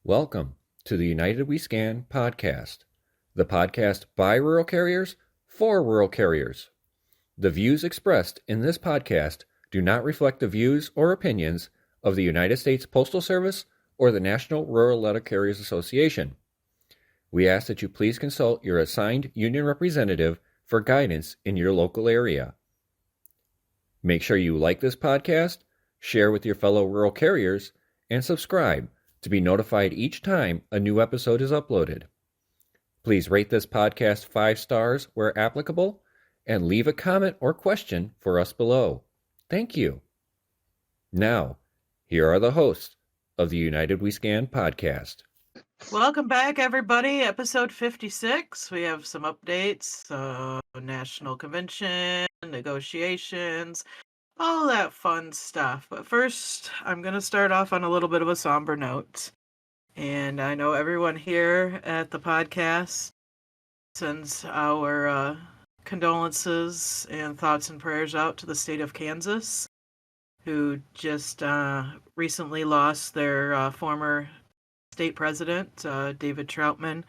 Welcome to the United We Scan podcast, the podcast by rural carriers for rural carriers. The views expressed in this podcast do not reflect the views or opinions of the United States Postal Service or the National Rural Letter Carriers Association. We ask that you please consult your assigned union representative for guidance in your local area. Make sure you like this podcast, share with your fellow rural carriers, and subscribe to be notified each time a new episode is uploaded. Please rate this podcast 5 stars where applicable and leave a comment or question for us below. Thank you. Now, here are the hosts of the United We Scan podcast. Welcome back, everybody. Episode 56. We have some updates, national convention, negotiations, all that fun stuff. But first, I'm going to start off on a little bit of a somber note. And I know everyone here at the podcast sends our condolences and thoughts and prayers out to the state of Kansas, who just recently lost their former state president, David Troutman,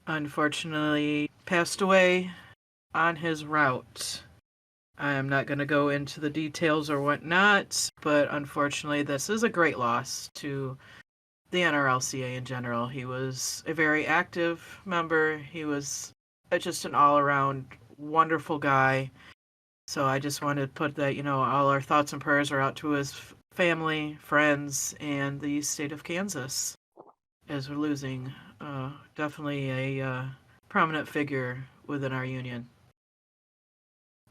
unfortunately passed away on his route. I am not going to go into the details or whatnot, but unfortunately this is a great loss to the NRLCA in general. He was a very active member. He was just an all-around wonderful guy. So I just wanted to put that, all our thoughts and prayers are out to his family, friends, and the state of Kansas, as we're losing definitely a prominent figure within our union.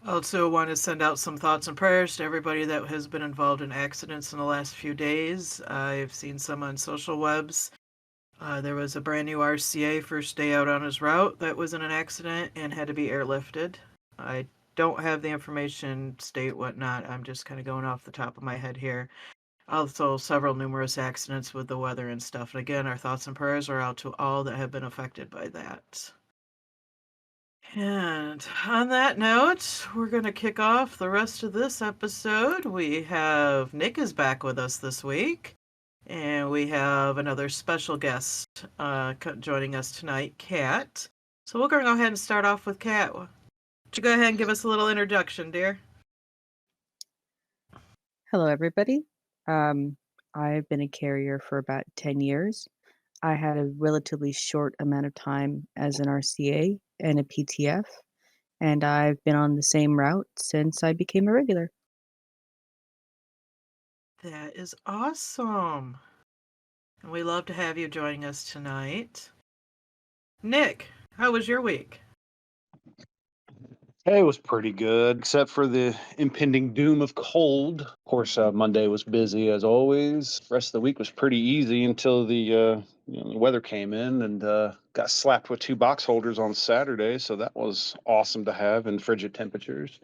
Also want to send out some thoughts and prayers to everybody that has been involved in accidents in the last few days. I've seen some on social webs. There was a brand new RCA first day out on his route that was in an accident and had to be airlifted. I don't have the information, state, whatnot. I'm just kind of going off the top of my head here. Also, several numerous accidents with the weather and stuff. And again, our thoughts and prayers are out to all that have been affected by that. And on that note, we're going to kick off the rest of this episode. We have Nick is back with us this week. And we have another special guest joining us tonight, Kat. So we're going to go ahead and start off with Kat. Would you go ahead and give us a little introduction, dear? Hello, everybody. I've been a carrier for about 10 years. I had a relatively short amount of time as an RCA and a PTF, and I've been on the same route since I became a regular. That is awesome. And we love to have you joining us tonight. Nick, how was your week? Hey, it was pretty good, except for the impending doom of cold. Of course, Monday was busy as always. Rest of the week was pretty easy until the weather came in and got slapped with 2 box holders on Saturday. So that was awesome to have in frigid temperatures.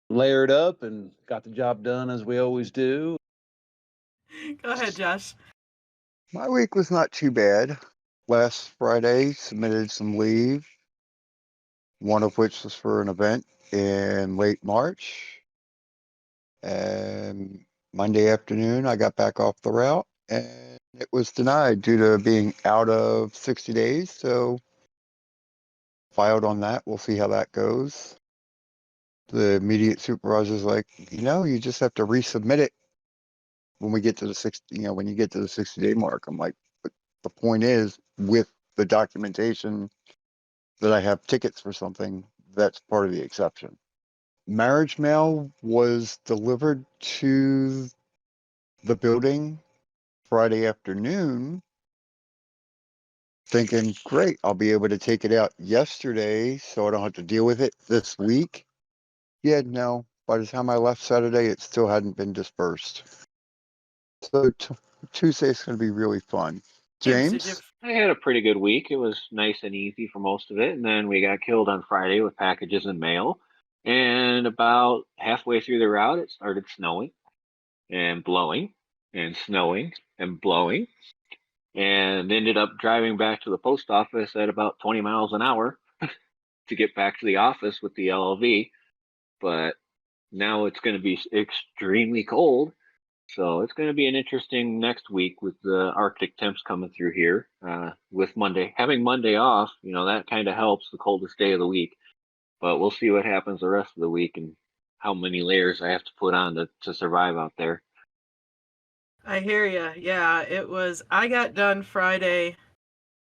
Layered up and got the job done as we always do. Go ahead, Josh. My week was not too bad. Last Friday, submitted some leave, one of which was for an event in late March. And Monday afternoon, I got back off the route, and it was denied due to being out of 60 days. So filed on that. We'll see how that goes. The immediate supervisor's like, you just have to resubmit it when we get to the 60, when you get to the 60-day mark. I'm like, but the point is, with the documentation that I have tickets for something, that's part of the exception. Marriage mail was delivered to the building Friday afternoon, thinking, great, I'll be able to take it out yesterday so I don't have to deal with it this week. Yeah, no, by the time I left Saturday, it still hadn't been dispersed. So Tuesday's going to be really fun. James? I had a pretty good week. It was nice and easy for most of it. And then we got killed on Friday with packages and mail. And about halfway through the route, it started snowing and blowing and snowing and blowing. And ended up driving back to the post office at about 20 miles an hour to get back to the office with the LLV. But now it's going to be extremely cold. So it's going to be an interesting next week with the Arctic temps coming through here. With Monday having Monday off, that kind of helps the coldest day of the week. But we'll see what happens the rest of the week and how many layers I have to put on to survive out there. I hear ya. Yeah, I got done Friday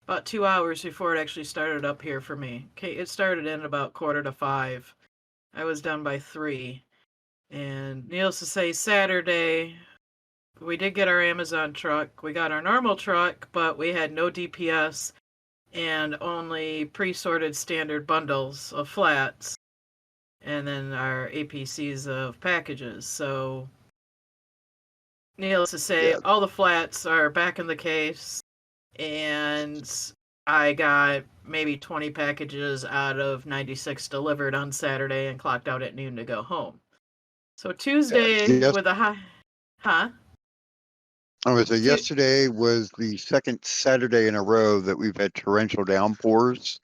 about 2 hours before it actually started up here for me. Okay, it started in about 4:45. I was done by 3. And needless to say, Saturday, we did get our Amazon truck. We got our normal truck, but we had no DPS and only pre-sorted standard bundles of flats. And then our APCs of packages. So, needless to say, Yeah. all the flats are back in the case. And I got maybe 20 packages out of 96 delivered on Saturday and clocked out at noon to go home. So Tuesday Yes. with a high... Huh? I was say Tu- yesterday was the second Saturday in a row that we've had torrential downpours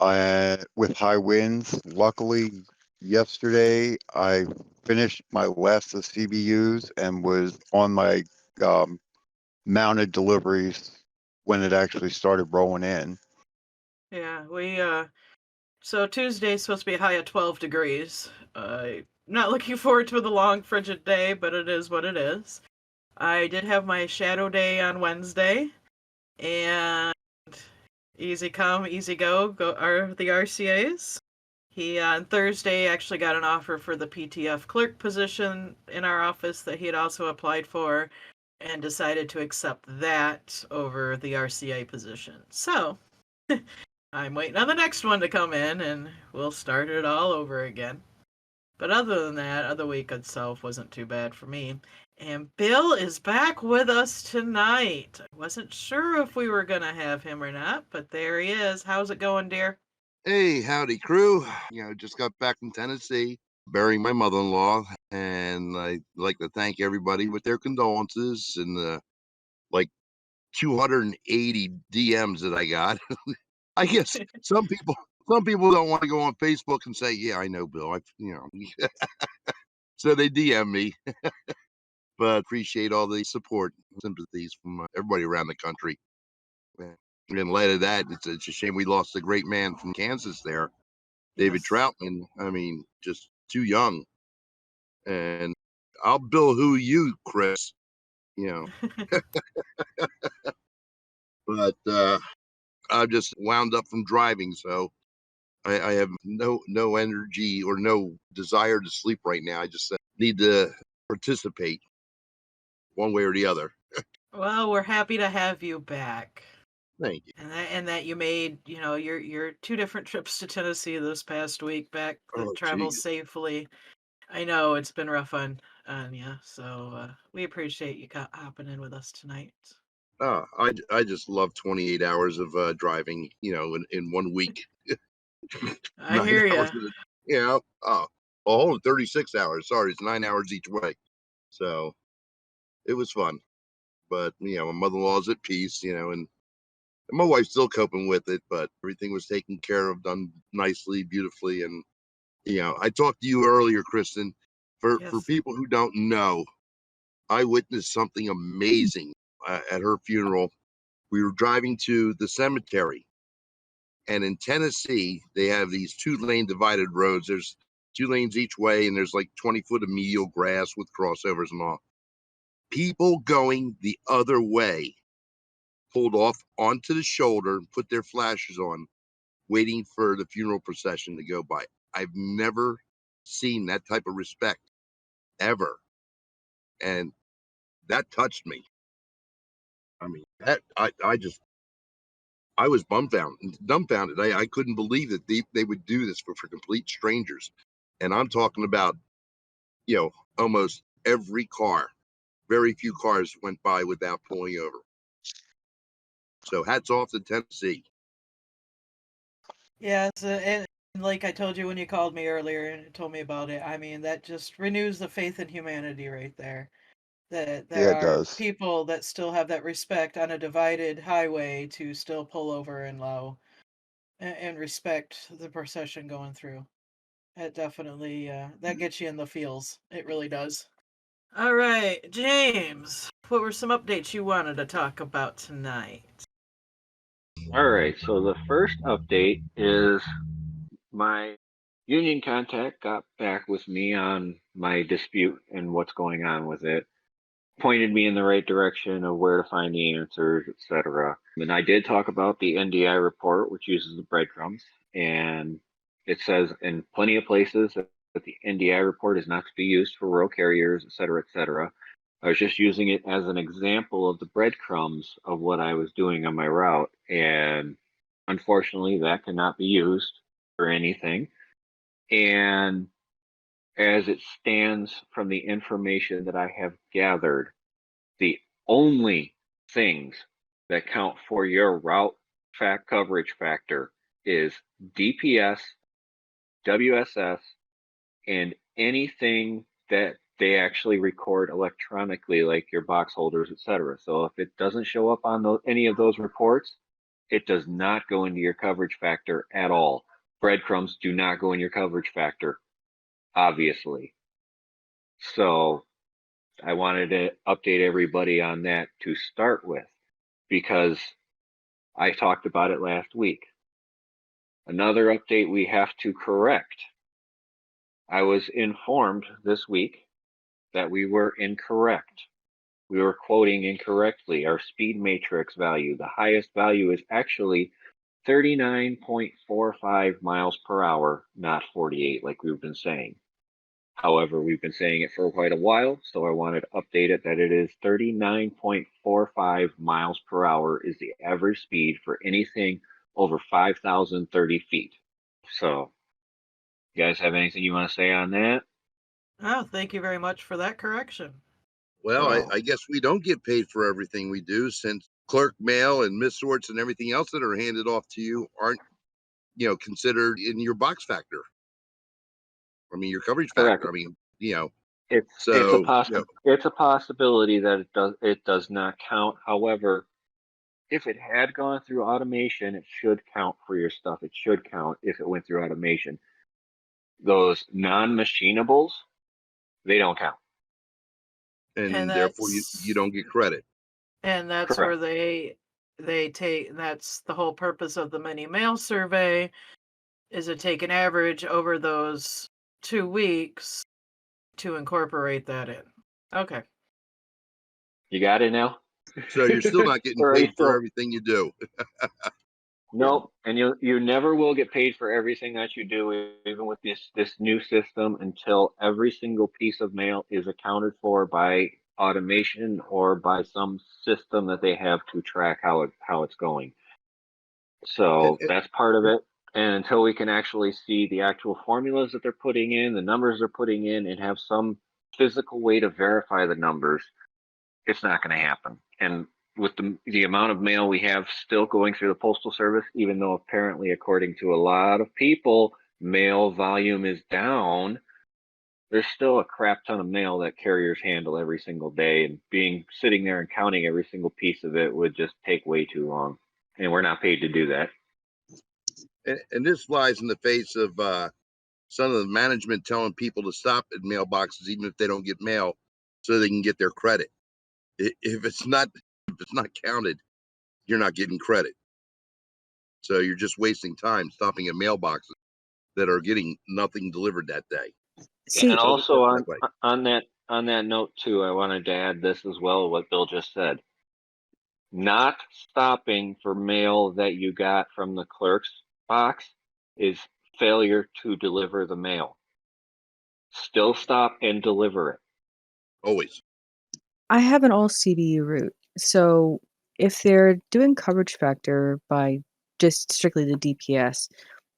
with high winds. Luckily, yesterday I finished my last of CBUs and was on my mounted deliveries when it actually started rolling in. Yeah, so Tuesday's supposed to be a high of 12 degrees. Not looking forward to the long frigid day, but it is what it is. I did have my shadow day on Wednesday, and easy come, easy go are the RCAs. He on Thursday actually got an offer for the PTF clerk position in our office that he had also applied for and decided to accept that over the RCA position. So, I'm waiting on the next one to come in and we'll start it all over again. But other than that, the week itself wasn't too bad for me. And Bill is back with us tonight. I wasn't sure if we were going to have him or not, but there he is. How's it going, dear? Hey, howdy, crew. Just got back from Tennessee, burying my mother-in-law, and I'd like to thank everybody with their condolences and the like 280 DMs that I got. I guess some people don't want to go on Facebook and say, "Yeah, I know Bill." So they DM me, but appreciate all the support, and sympathies from everybody around the country. And in light of that, it's a shame we lost a great man from Kansas there. David Yes. Troutman, I mean, just too young. And I'll bill who you, Chris, you know. But I'm just wound up from driving, so I have no energy or no desire to sleep right now. I just need to participate one way or the other. Well, we're happy to have you back. Thank you. And that you made, your 2 different trips to Tennessee this past week back to Oh, travel geez. safely. I know it's been rough on you, so we appreciate you hopping in with us tonight. I just love 28 hours of driving, in 1 week. I 9 hear hours, you. a whole 36 hours. Sorry, it's 9 hours each way. So it was fun. But, my mother-in-law's at peace, and my wife's still coping with it, but everything was taken care of, done nicely, beautifully. And, I talked to you earlier, Kristen. For Yes. people who don't know, I witnessed something amazing at her funeral. We were driving to the cemetery. And in Tennessee, they have these 2-lane divided roads. There's 2 lanes each way, and there's like 20 foot of medial grass with crossovers and all. People going the other way pulled off onto the shoulder and put their flashes on, waiting for the funeral procession to go by. I've never seen that type of respect ever. And that touched me. I mean, I was dumbfounded. I couldn't believe that they would do this for complete strangers. And I'm talking about, almost every car. Very few cars went by without pulling over. So hats off to Tennessee. Yes, and like I told you when you called me earlier and told me about it, I mean, that just renews the faith in humanity right there. That there Yeah, it are does. people that still have that respect on a divided highway to still pull over and allow and respect the procession going through. It definitely that gets you in the feels. It really does. All right, James, what were some updates you wanted to talk about tonight? All right, so the first update is my union contact got back with me on my dispute and what's going on with it, pointed me in the right direction of where to find the answers, etc. And I did talk about the NDI report, which uses the breadcrumbs, and it says in plenty of places that the NDI report is not to be used for rural carriers, etc., etc. I was just using it as an example of the breadcrumbs of what I was doing on my route, and unfortunately, that cannot be used for anything. And as it stands from the information that I have gathered, the only things that count for your route coverage factor is DPS, WSS, and anything that they actually record electronically, like your box holders, etc. So if it doesn't show up on any of those reports, it does not go into your coverage factor at all. Breadcrumbs do not go in your coverage factor, obviously. So I wanted to update everybody on that to start with, because I talked about it last week. Another update we have to correct. I was informed this week that we were incorrect. We were quoting incorrectly. Our speed matrix value, the highest value is actually 39.45 miles per hour, not 48 like we've been saying. However, we've been saying it for quite a while, so I wanted to update it that it is 39.45 miles per hour is the average speed for anything over 5,030 feet. So, you guys have anything you want to say on that? Oh, thank you very much for that correction. Well, Well, I guess we don't get paid for everything we do, since clerk mail and miss sorts and everything else that are handed off to you aren't, considered in your box factor. I mean, your coverage correct. factor. I mean, so, It's a possibility that it does not count. However, if it had gone through automation, it should count for your stuff. It should count if it went through automation. Those non-machinables, they don't count. And and therefore you don't get credit. that's where Correct. they take, that's the whole purpose of the mini mail survey, is to take an average over those 2 weeks to incorporate that in. Okay. You got it now? So you're still not getting Or are you paid for still? everything you do. Nope. And you never will get paid for everything that you do, even with this new system, until every single piece of mail is accounted for by automation or by some system that they have to track how it's going. And, So that's part of it. And until we can actually see the actual formulas that they're putting in, the numbers they're putting in, and have some physical way to verify the numbers, it's not going to happen. And with the amount of mail we have still going through the Postal Service, even though apparently, according to a lot of people, mail volume is down, there's still a crap ton of mail that carriers handle every single day, and sitting there and counting every single piece of it would just take way too long. And we're not paid to do that. and this flies in the face of some of the management telling people to stop at mailboxes even if they don't get mail, so they can get their credit. If it's not counted, you're not getting credit. So you're just wasting time stopping at mailboxes that are getting nothing delivered that day. See, And also That way. on that note too, I wanted to add this as well, what Bill just said. Not stopping for mail that you got from the clerk's box is failure to deliver the mail. Still stop and deliver it. Always. I have an all CBU route. So if they're doing coverage factor by just strictly the DPS,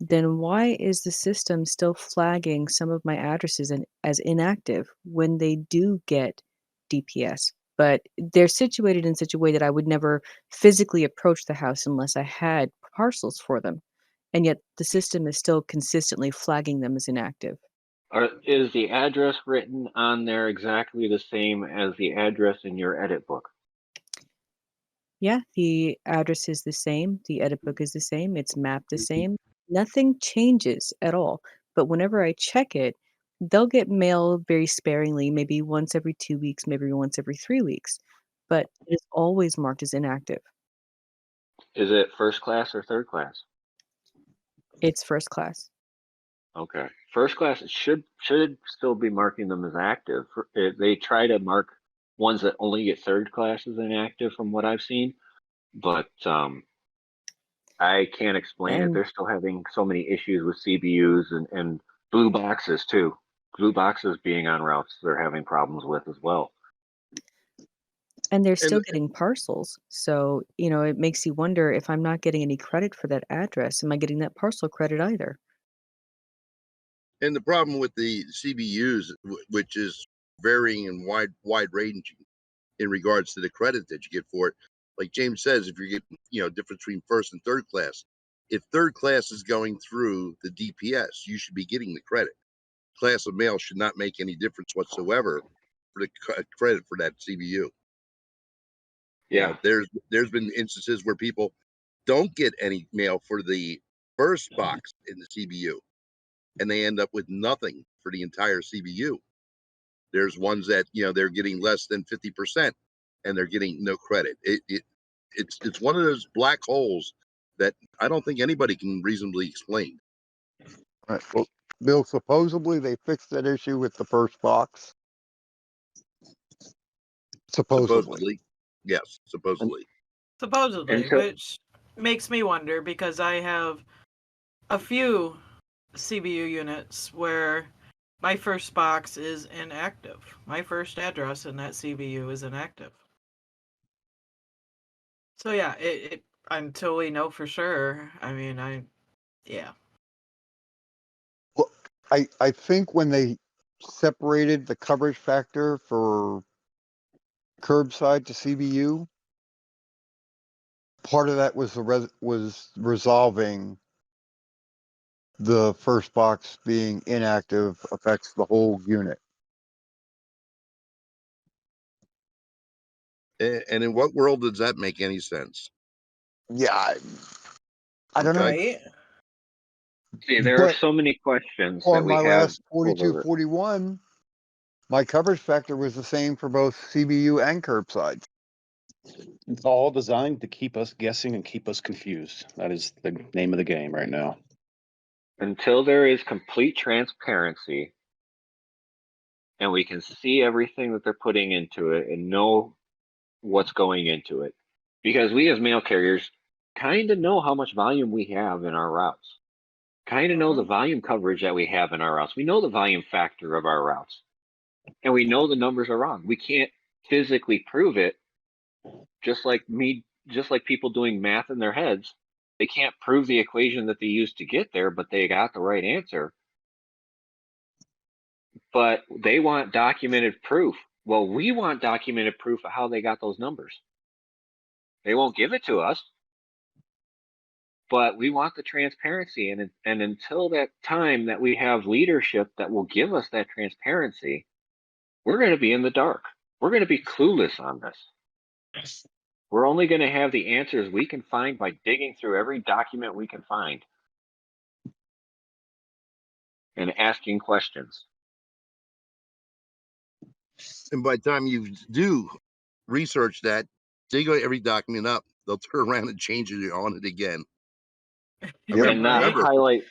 then why is the system still flagging some of my addresses as inactive when they do get DPS? But they're situated in such a way that I would never physically approach the house unless I had parcels for them. And yet the system is still consistently flagging them as inactive. Is the address written on there exactly the same as the address in your edit book? Yeah, the address is the same, the edit book is the same, it's mapped the same. Nothing changes at all. But whenever I check it, they'll get mail very sparingly, maybe once every 2 weeks, maybe once every 3 weeks, but it is always marked as inactive. Is it first class or third class? It's first class. Okay. First class should still be marking them as active. They try to mark ones that only get third class as inactive from what I've seen, but I can't explain it. And They're still having so many issues with CBUs and blue boxes too. Blue boxes being on routes they're having problems with as well. and they're And still getting parcels, so, it makes you wonder if I'm not getting any credit for that address, am I getting that parcel credit either? and the problem with the CBUs, which is varying and wide ranging in regards to the credit that you get for it. Like James says, if you're getting, difference between first and third class, if third class is going through the DPS, you should be getting the credit. Class of mail should not make any difference whatsoever for the credit for that CBU. Yeah. There's been instances where people don't get any mail for the first box in the CBU, and they end up with nothing for the entire CBU. There's ones that they're getting less than 50%, and they're getting no credit. It's one of those black holes that I don't think anybody can reasonably explain. Right. Well, Bill, supposedly they fixed that issue with the first box. Supposedly. Yes, supposedly. Supposedly, Until which makes me wonder because I have a few CBU units where my first box is inactive. My first address in that CBU is inactive. So yeah, it until we know for sure. I mean, yeah. Well, I think when they separated the coverage factor for curbside to CBU, part of that was was resolving the first box being inactive affects the whole unit. And in what world does that make any sense? Yeah, I don't know. Right. see, there are But so many questions that on we my have last 4241, my coverage factor was the same for both CBU and curbside. It's all designed to keep us guessing and keep us confused. That is the name of the game right now. until there is complete transparency and we can see everything that they're putting into it and know what's going into it. Because we as mail carriers kind of know how much volume we have in our routes, kind of know the volume coverage that we have in our routes. We know the volume factor of our routes, and we know the numbers are wrong. We can't physically prove it, just like people doing math in their heads. They can't prove the equation that they used to get there, but they got the right answer. But they want documented proof. Well, we want documented proof of how they got those numbers. They won't give it to us, but we want the transparency. And until that time that we have leadership that will give us that transparency, we're going to be in the dark. We're going to be clueless on this. We're only going to have the answers we can find by digging through every document we can find and asking questions. And by the time you do research that, dig every document up, they'll turn around and change it on it again. And not Remember, highlight.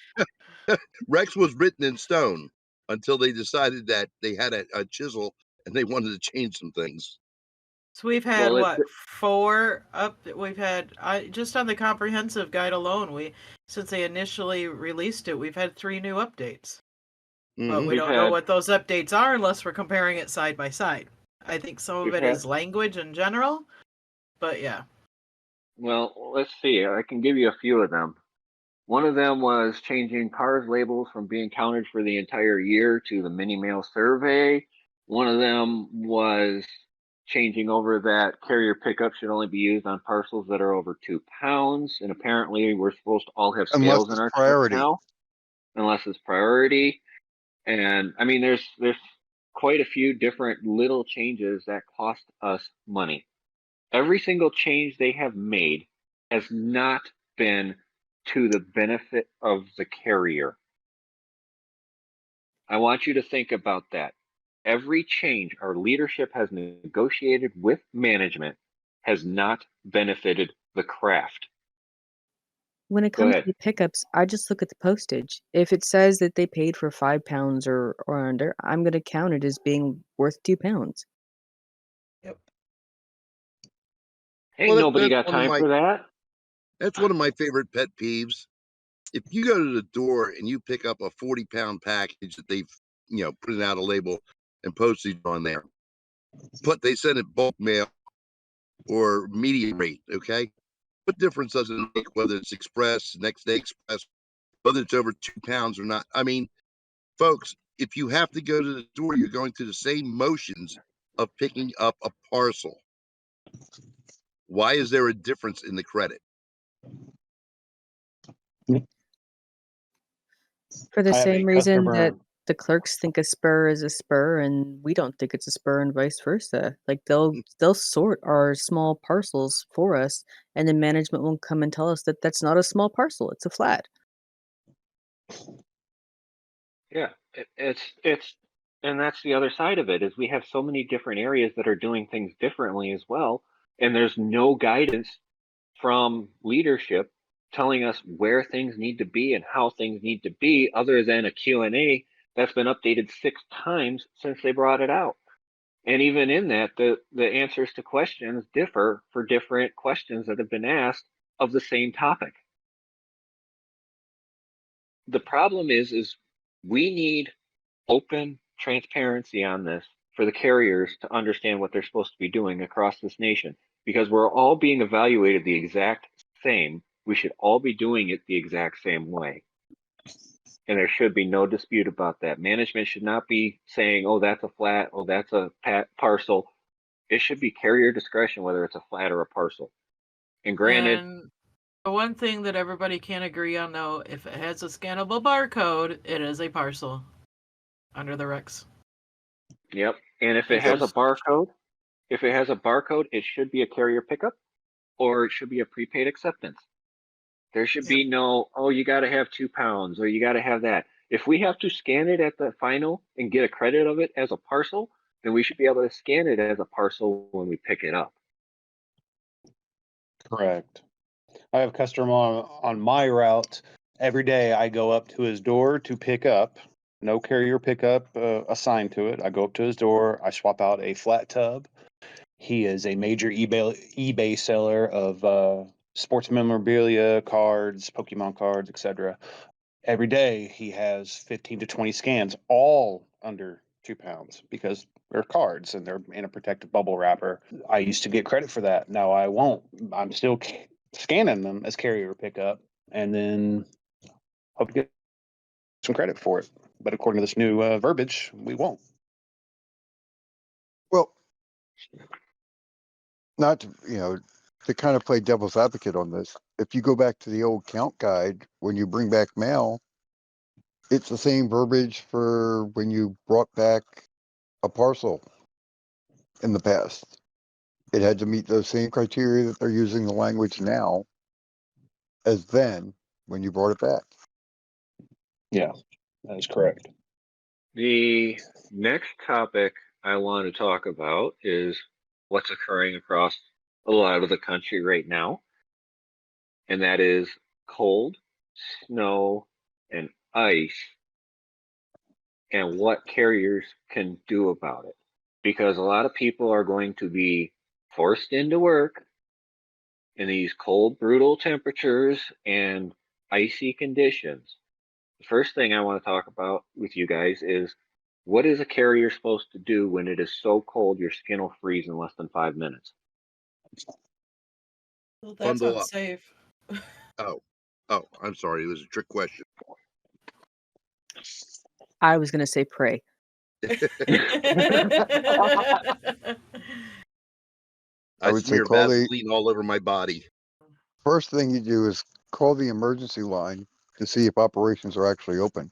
Rex was written in stone until they decided that they had a chisel and they wanted to change some things. So we've had Well, what, 4 up? We've had just on the comprehensive guide alone. Since they initially released it, we've had 3 new updates. But we We've don't know had- what those updates are unless we're comparing it side by side. I think some of We've it had- is language in general, but yeah. Well, let's see. I can give you a few of them. One of them was changing cars labels from being counted for the entire year to the mini mail survey. One of them was changing over that carrier pickup should only be used on parcels that are over 2 pounds. And apparently we're supposed to all have Unless scales in it's our truck priority. now, unless it's priority. And I mean, there's quite a few different little changes that cost us money. Every single change they have made has not been to the benefit of the carrier. I want you to think about that. Every change our leadership has negotiated with management has not benefited the craft. When it Go comes to ahead. the pickups, I just look at the postage. If it says that they paid for £5 or under, I'm going to count it as being worth £2. Yep. Ain't nobody got one of time for that. that's one of my favorite pet peeves. If you go to the door and you pick up a 40-pound package that they've, printed out a label and postage on there, but they send it bulk mail or medium rate, okay? What difference does it make whether it's express, next day express, whether it's over 2 pounds or not? I mean, folks, if you have to go to the door, you're going through the same motions of picking up a parcel. Why is there a difference in the credit? For the I have a same reason that customer. the clerks think a spur is a spur and we don't think it's a spur and vice versa. Like they'll sort our small parcels for us and then management won't come and tell us that that's not a small parcel, it's a flat. Yeah, it's and that's the other side of it is we have so many different areas that are doing things differently as well, and there's no guidance from leadership telling us where things need to be and how things need to be other than a Q&A that's been updated 6 times since they brought it out. And even in that, the answers to questions differ for different questions that have been asked of the same topic. The problem is we need open transparency on this for the carriers to understand what they're supposed to be doing across this nation, because we're all being evaluated the exact same. We should all be doing it the exact same way. And there should be no dispute about that. Management should not be saying, oh, that's a flat, oh, that's a parcel. It should be carrier discretion whether it's a flat or a parcel. And granted, And the one thing that everybody can agree on, though, if it has a scannable barcode, it is a parcel under the regs. yep. And if it has a barcode, it should be a carrier pickup or it should be a prepaid acceptance. There should be no, oh, you got to have 2 pounds or you got to have that. If we have to scan it at the final and get a credit of it as a parcel, then we should be able to scan it as a parcel when we pick it up. Correct. I have a customer on my route. Every day I go up to his door to pick up. No carrier pickup assigned to it. I go up to his door. I swap out a flat tub. He is a major eBay seller of sports memorabilia, cards, Pokemon cards, etc. Every day he has 15 to 20 scans, all under 2 pounds because they're cards and they're in a protective bubble wrapper. I used to get credit for that. Now I won't. I'm still scanning them as carrier pickup and then hope to get some credit for it. But according to this new verbiage, we won't. Well, not to, to kind of play devil's advocate on this. If you go back to the old count guide, when you bring back mail, it's the same verbiage for when you brought back a parcel in the past. It had to meet those same criteria that they're using the language now as then when you brought it back. Yeah, that is correct. The next topic I want to talk about is what's occurring across a lot of the country right now, and that is cold, snow, and ice, and what carriers can do about it. Because a lot of people are going to be forced into work in these cold, brutal temperatures and icy conditions. The first thing I want to talk about with you guys is what is a carrier supposed to do when it is so cold your skin will freeze in less than 5 minutes? Well, that's Bundle up. unsafe. Oh, I'm sorry. It was a trick question. I was going to say pray. I would say smear call the- Vaseline all over my body. First thing you do is call the emergency line to see if operations are actually open.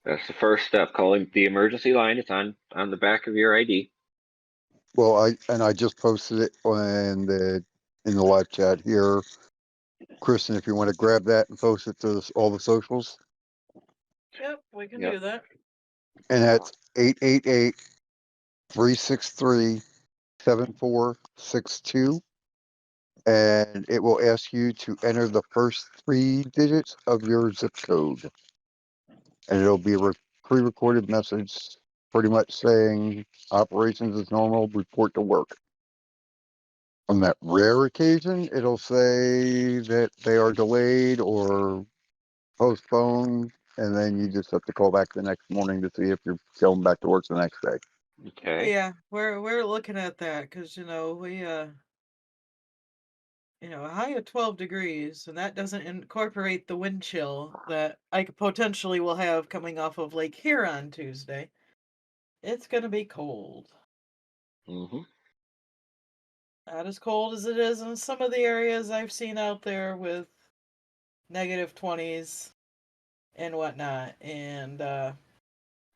That's the first step. Calling the emergency line. It's on the back of your ID. Well, I just posted it in the live chat here. Kristen, if you want to grab that and post it to all the socials. Yep, we can Yep. do that. And that's 888-363-7462. And it will ask you to enter the first 3 digits of your zip code. And it'll be a pre-recorded message pretty much saying operations as normal, report to work. On that rare occasion, it'll say that they are delayed or postponed, and then you just have to call back the next morning to see if you're going back to work the next day. Okay. Yeah, we're looking at that because we a high of 12 degrees, and that doesn't incorporate the wind chill that I could potentially will have coming off of Lake Huron Tuesday. It's gonna be cold. Mm-hmm. Not as cold as it is in some of the areas I've seen out there with negative 20s and whatnot. And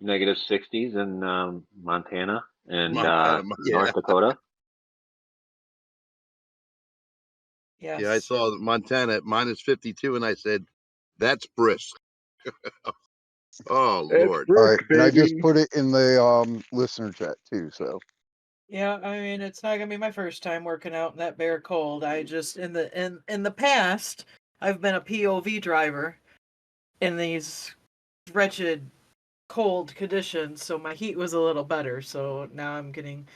Negative 60s in Montana and Montana, yeah. North Dakota. yes. Yeah, I saw Montana at minus 52, and I said, "That's brisk." Oh Lord! All right, and I just put it in the listener chat too. So Yeah, I mean it's not gonna be my first time working out in that bare cold. I just in the past I've been a POV driver in these wretched cold conditions, so my heat was a little better. So now I'm getting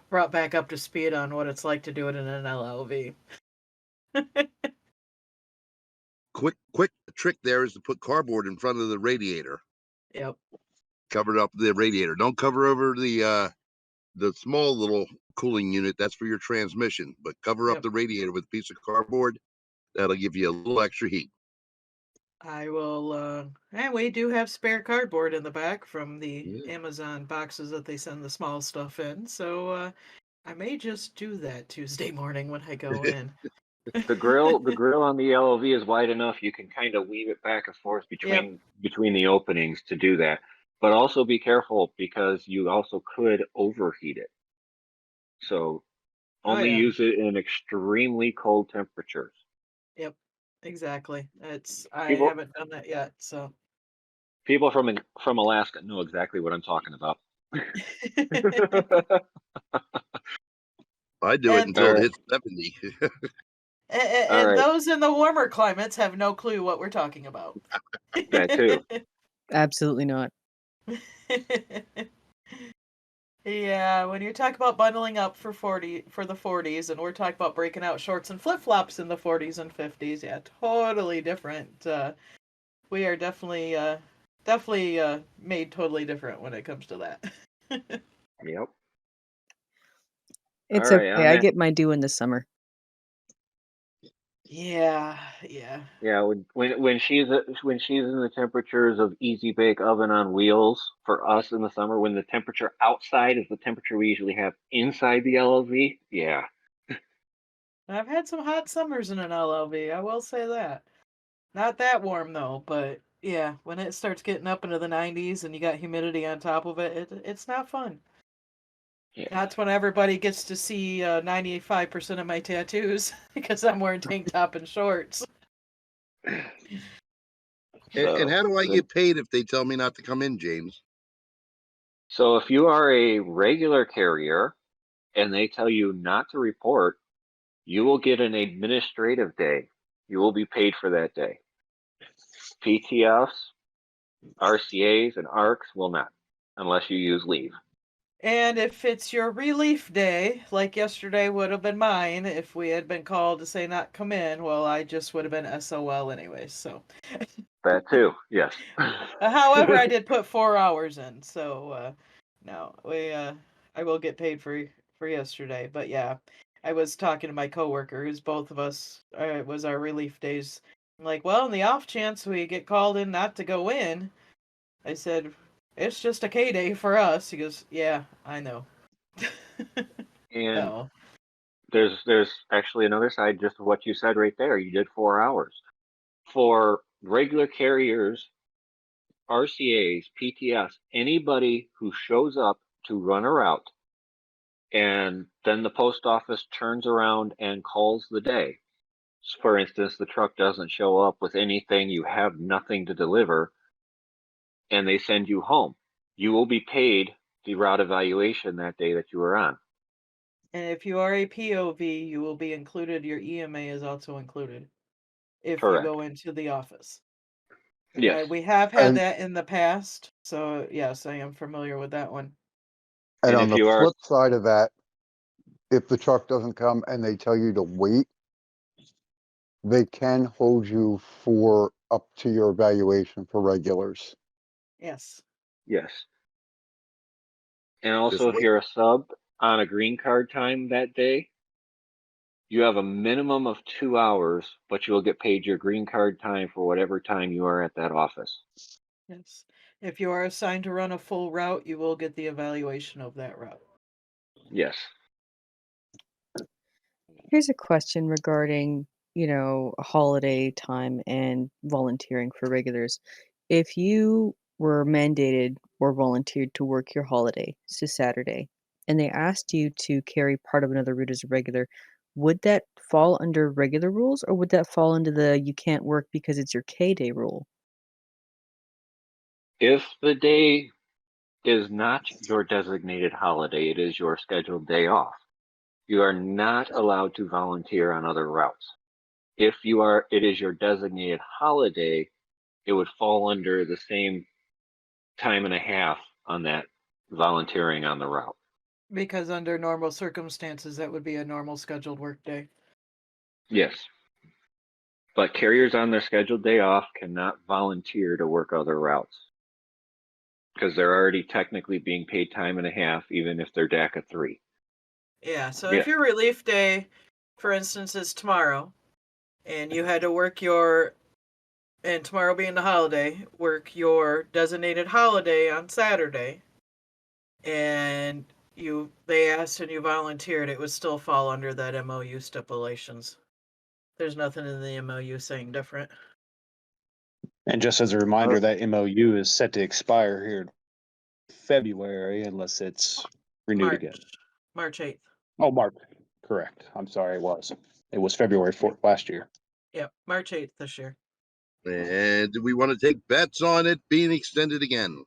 brought back up to speed on what it's like to do it in an LLV. Quick trick there is to put cardboard in front of the radiator. Yep. Cover up the radiator. Don't cover over the small little cooling unit. That's for your transmission. But cover up Yep. the radiator with a piece of cardboard. That'll give you a little extra heat. I will and we do have spare cardboard in the back from the Yeah. Amazon boxes that they send the small stuff in. So I may just do that Tuesday morning when I go in. The grill on the LOV is wide enough. You can kind of weave it back and forth between the openings to do that. But also be careful because you also could overheat it. So only yeah. use it in extremely cold temperatures. Yep. Exactly. I People haven't done that yet, so people from Alaska know exactly what I'm talking about. I do it And until it hits 70. All right. those in the warmer climates have no clue what we're talking about. That too. Absolutely not. Yeah, when you talk about bundling up for the 40s, and we're talking about breaking out shorts and flip flops in the 40s and 50s, yeah, totally different. We are definitely made totally different when it comes to that. Yep. It's All right, okay. I get my due in the summer. Yeah. Yeah, when she's in the temperatures of easy bake oven on wheels for us in the summer, when the temperature outside is the temperature we usually have inside the LLV, yeah. I've had some hot summers in an LLV, I will say that. Not that warm though, but yeah, when it starts getting up into the 90s and you got humidity on top of it, it's not fun. Yeah. That's when everybody gets to see 95% of my tattoos because I'm wearing tank top and shorts. And how do I get paid if they tell me not to come in, James? So if you are a regular carrier and they tell you not to report, you will get an administrative day. You will be paid for that day. PTFs, RCAs, and ARCs will not, unless you use leave. And if it's your relief day, like yesterday would have been mine, if we had been called to say not come in, well, I just would have been SOL anyways, so. That too, yes. However, I did put 4 hours in, so no, I will get paid for yesterday. But yeah, I was talking to my coworker, who's both of us it was our relief days. I'm like, well, in the off chance we get called in not to go in, I said, it's just a K day for us. He goes, yeah, I know. And So, there's actually another side just of what you said right there. You did 4 hours. For regular carriers, RCAs, PTS, anybody who shows up to run a route and then the post office turns around and calls the day, For instance, the truck doesn't show up with anything, you have nothing to deliver, and they send you home. You will be paid the route evaluation that day that you were on. And if you are a POV, you will be included. Your EMA is also included if you Correct. go into the office. Yes. We have had And, that in the past, so yes, I am familiar with that one. and And on if the you are flip side of that, if the truck doesn't come and they tell you to wait, they can hold you for up to your evaluation for regulars. Yes. Yes. And Just also, if wait. you're a sub on a green card time that day, you have a minimum of 2 hours, but you will get paid your green card time for whatever time you are at that office. Yes. If you are assigned to run a full route, you will get the evaluation of that route. Yes. Here's a question regarding, holiday time and volunteering for regulars. If you were mandated or volunteered to work your holiday, so Saturday, and they asked you to carry part of another route as a regular, would that fall under regular rules or would that fall into the you can't work because it's your K day rule? If the day is not your designated holiday, it is your scheduled day off. You are not allowed to volunteer on other routes. If it is your designated holiday, it would fall under the same time and a half on that volunteering on the route. Because under normal circumstances, that would be a normal scheduled work day. Yes. But carriers on their scheduled day off cannot volunteer to work other routes because they're already technically being paid time and a half, even if they're DACA 3. Yeah, so Yeah. if your relief day, for instance, is tomorrow, and you had to work and tomorrow being the holiday, work your designated holiday on Saturday, and they asked and you volunteered, it would still fall under that MOU stipulations. There's nothing in the MOU saying different. And just as a reminder, that MOU is set to expire here in February unless it's renewed again. March 8th. Oh, March. Correct. I'm sorry, it was February 4th last year. Yep, March 8th this year. And do we want to take bets on it being extended again?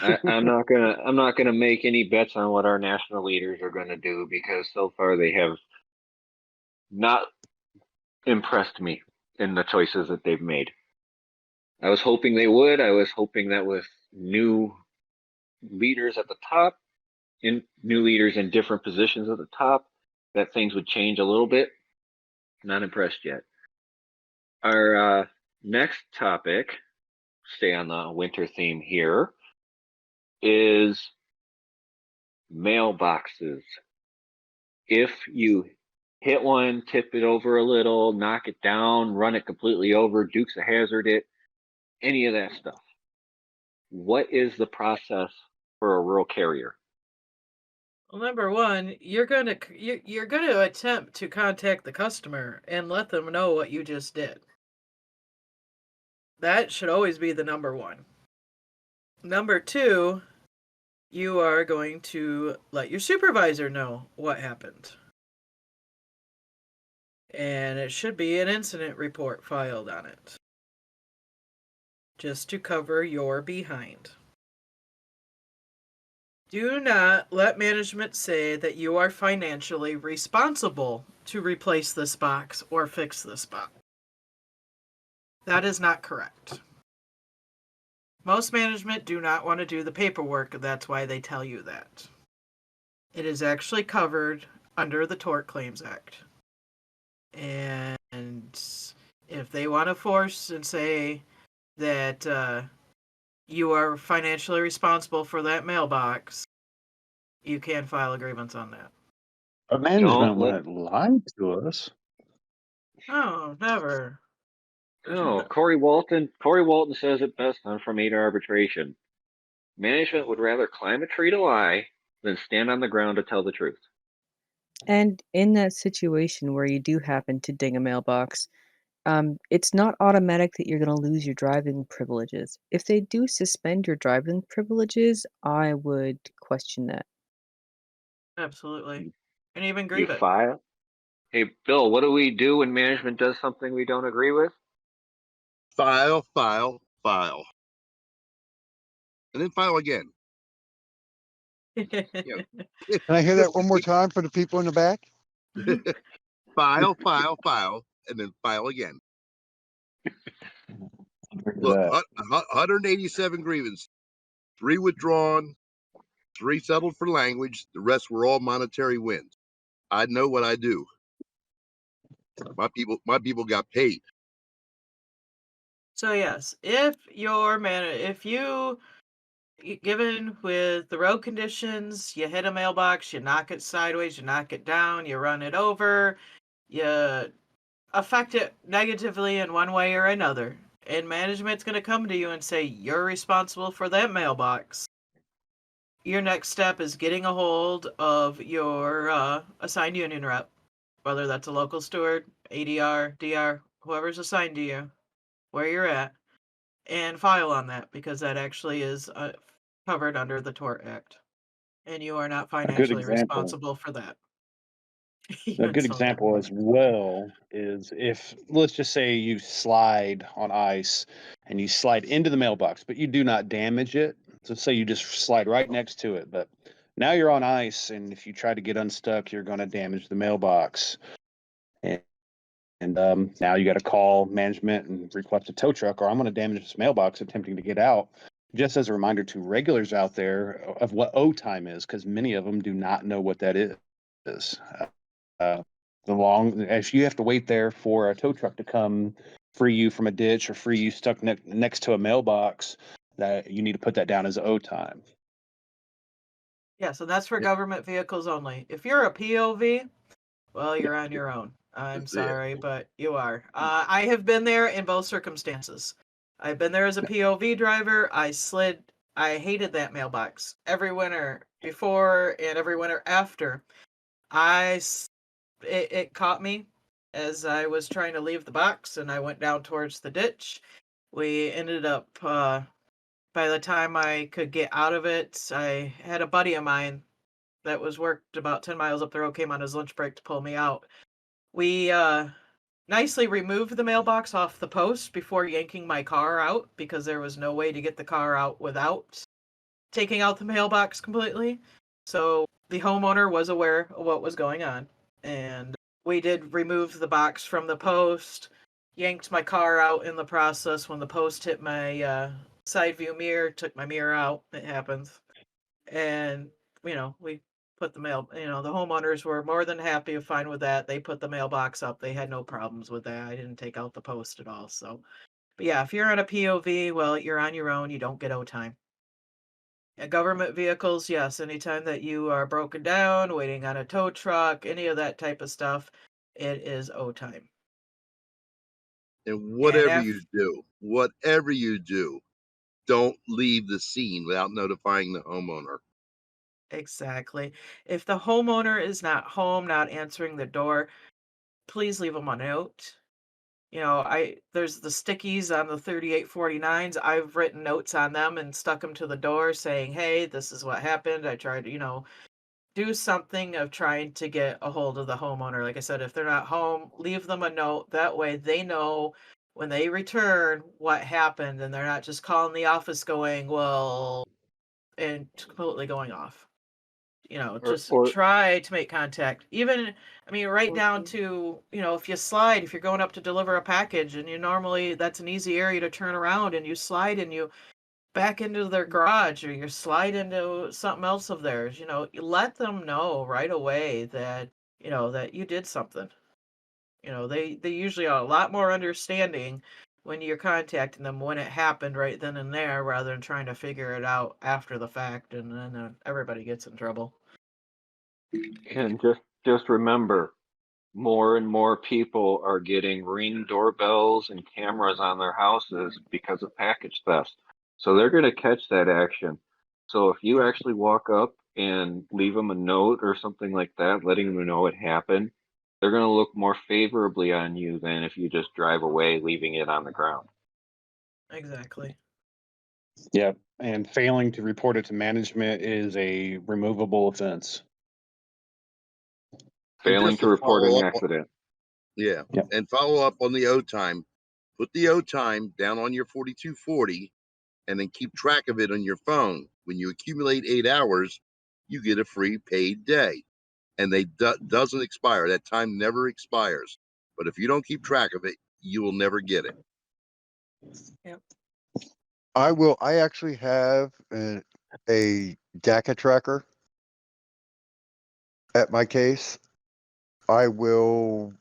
I'm not gonna make any bets on what our national leaders are gonna do because so far they have not impressed me in the choices that they've made. I was hoping they would. I was hoping that with new leaders at the top, new leaders in different positions at the top, that things would change a little bit. Not impressed yet. Our next topic, stay on the winter theme here, is mailboxes. If you hit one, tip it over a little, knock it down, run it completely over, Dukes of Hazzard it, any of that stuff. What is the process for a rural carrier? Well, number one, you're gonna attempt to contact the customer and let them know what you just did. That should always be the number one. Number two, you are going to let your supervisor know what happened. And it should be an incident report filed on it. Just to cover your behind. Do not let management say that you are financially responsible to replace this box or fix this box. That is not correct. Most management do not want to do the paperwork, that's why they tell you that. It is actually covered under the Tort Claims Act. And if they want to force and say that you are financially responsible for that mailbox, you can file a grievance on that. But management wouldn't lie to us. Oh, never. No, Corey Walton says it best on From A to Arbitration. Management would rather climb a tree to lie than stand on the ground to tell the truth. And in that situation where you do happen to ding a mailbox, it's not automatic that you're going to lose your driving privileges. If they do suspend your driving privileges, I would question that. Absolutely. And even You grieve it. file Hey, Bill, what do we do when management does something we don't agree with? File, file, file. And then file again. Can I hear that one more time for the people in the back? File, file, file, and then file again. Look, 187 grievances, 3 withdrawn, 3 settled for language. The rest were all monetary wins. I know what I do. My people got paid. So yes, if you given with the road conditions, you hit a mailbox, you knock it sideways, you knock it down, you run it over, you affect it negatively in one way or another, and management's going to come to you and say you're responsible for that mailbox. Your next step is getting a hold of your assigned union rep, whether that's a local steward, ADR, DR, whoever's assigned to you, where you're at, and file on that, because that actually is covered under the Tort Act, and you are not A good financially example. responsible for that. A good example as well is if, let's just say you slide on ice and you slide into the mailbox, but you do not damage it. So say you just slide right next to it, but now you're on ice, and if you try to get unstuck, you're going to damage the mailbox. And now you got to call management and request a tow truck, or I'm going to damage this mailbox attempting to get out. Just as a reminder to regulars out there of what O time is, because many of them do not know what that is. If you have to wait there for a tow truck to come free you from a ditch or free you stuck next to a mailbox, that you need to put that down as O time. Yeah, so that's for government vehicles only. If you're a POV, well, you're on your own. I'm That's it. sorry, but you are. I have been there in both circumstances. I've been there as a POV driver. I hated that mailbox. Every winter before and every winter after, it caught me as I was trying to leave the box, and I went down towards the ditch. We ended up, by the time I could get out of it, I had a buddy of mine that was worked about 10 miles up the road, came on his lunch break to pull me out. We nicely removed the mailbox off the post before yanking my car out, because there was no way to get the car out without taking out the mailbox completely. So the homeowner was aware of what was going on, and we did remove the box from the post, yanked my car out in the process. When the post hit my side view mirror, took my mirror out. It happens. And, we put the homeowners were more than happy and fine with that. They put the mailbox up. They had no problems with that. I didn't take out the post at all. So, but yeah, if you're on a POV, well, you're on your own. You don't get O time. Government vehicles, yes, anytime that you are broken down, waiting on a tow truck, any of that type of stuff, it is O time. And whatever you do, don't leave the scene without notifying the homeowner. Exactly. If the homeowner is not home, not answering the door, please leave them a note. There's the stickies on the 3849s. I've written notes on them and stuck them to the door saying, hey, this is what happened. I tried to, do something of trying to get a hold of the homeowner. Like I said, if they're not home, leave them a note. That way they know when they return what happened, and they're not just calling the office going, well, and completely going off. Just try to make contact. Even, right down to, if you're going up to deliver a package, and normally that's an easy area to turn around, and you slide and you back into their garage, or you slide into something else of theirs, you let them know right away that, that you did something. They usually are a lot more understanding when you're contacting them when it happened right then and there, rather than trying to figure it out after the fact, and then everybody gets in trouble. And just remember, more and more people are getting Ring doorbells and cameras on their houses because of package theft. So they're going to catch that action. So if you actually walk up and leave them a note or something like that, letting them know it happened, they're going to look more favorably on you than if you just drive away, leaving it on the ground. Exactly. Yep. And failing to report it to management is a removable offense. Failing just to to report follow an up, accident. yeah, Yep. and follow up on the O time. Put the O time down on your 4240, and then keep track of it on your phone. When you accumulate 8 hours, you get a free paid day, and they doesn't expire. That time never expires. But if you don't keep track of it, you will never get it. I actually have a DACA tracker at my case. I will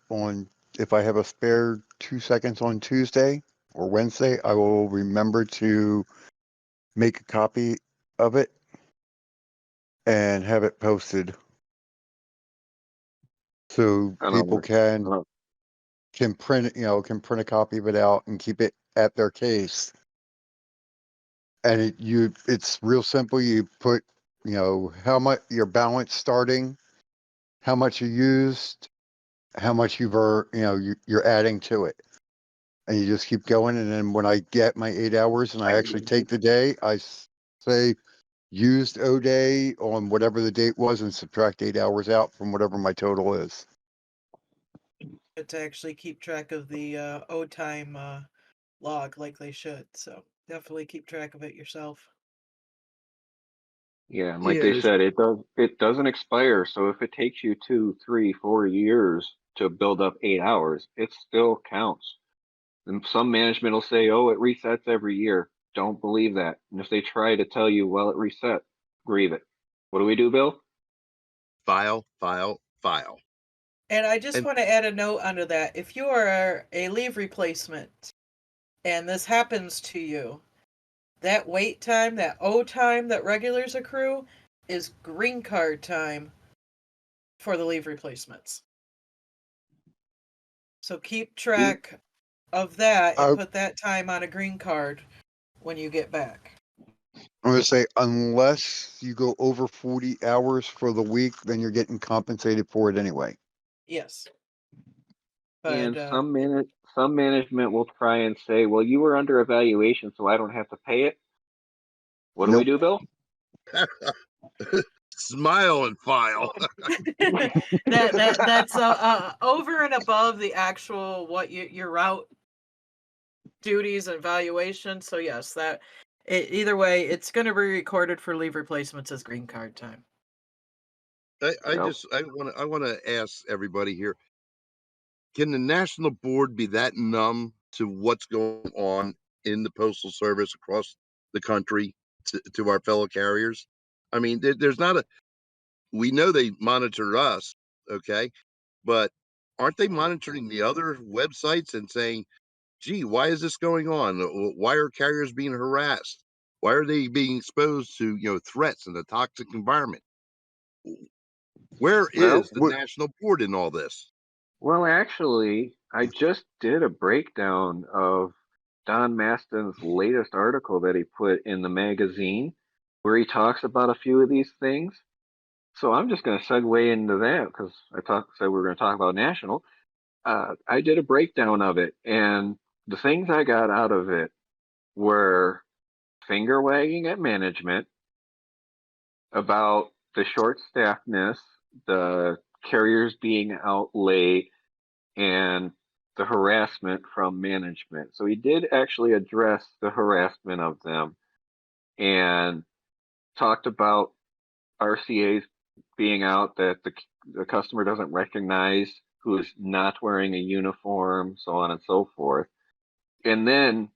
if I have a spare 2 seconds on Tuesday or Wednesday, I will remember to make a copy of it and have it posted so I don't people know. I don't know. can print it, can print a copy of it out and keep it at their case. And it's real simple. You put, how much your balance starting, how much you used, how much you're adding to it. And you just keep going. And then when I get my 8 hours and I actually take the day, I say used O day on whatever the date was and subtract 8 hours out from whatever my total is. To actually keep track of the O time log like they should. So definitely keep track of it yourself. Yeah, and like they said, it doesn't expire. So if it takes you 2, 3, 4 years to build up 8 hours, it still counts. And some management will say, "Oh, it resets every year." Don't believe that. And if they try to tell you, "Well, it reset," grieve it. What do we do, Bill? File, file, file. And I just And want to add a note under that. If you are a leave replacement and this happens to you, that wait time, that O time that regulars accrue, is green card time for the leave replacements. So keep track of that and put that time on a green card when you get back. I'm going to say, unless you go over 40 hours for the week, then you're getting compensated for it anyway. Yes. And But some management will try and say, "Well, you were under evaluation, so I don't have to pay it." What do we do, Bill? smile and file. that's over and above the actual your route duties and evaluation. So yes, either way, it's going to be recorded for leave replacements as green card time. I Yep. want to ask everybody here: can the national board be that numb to what's going on in the postal service across the country to our fellow carriers? I mean, there's not a. We know they monitor us, okay, but aren't they monitoring the other websites and saying, "Gee, why is this going on? Why are carriers being harassed? Why are they being exposed to threats in a toxic environment?" Where Well, is the national board in all this? well, actually, I just did a breakdown of Don Maston's latest article that he put in the magazine, where he talks about a few of these things. So I'm just going to segue into that because said we were going to talk about national. I did a breakdown of it, and the things I got out of it were finger wagging at management about the short staffedness, the carriers being out late, and the harassment from management. So he did actually address the harassment of them and talked about RCAs being out that the customer doesn't recognize who is not wearing a uniform, so on and so forth. And then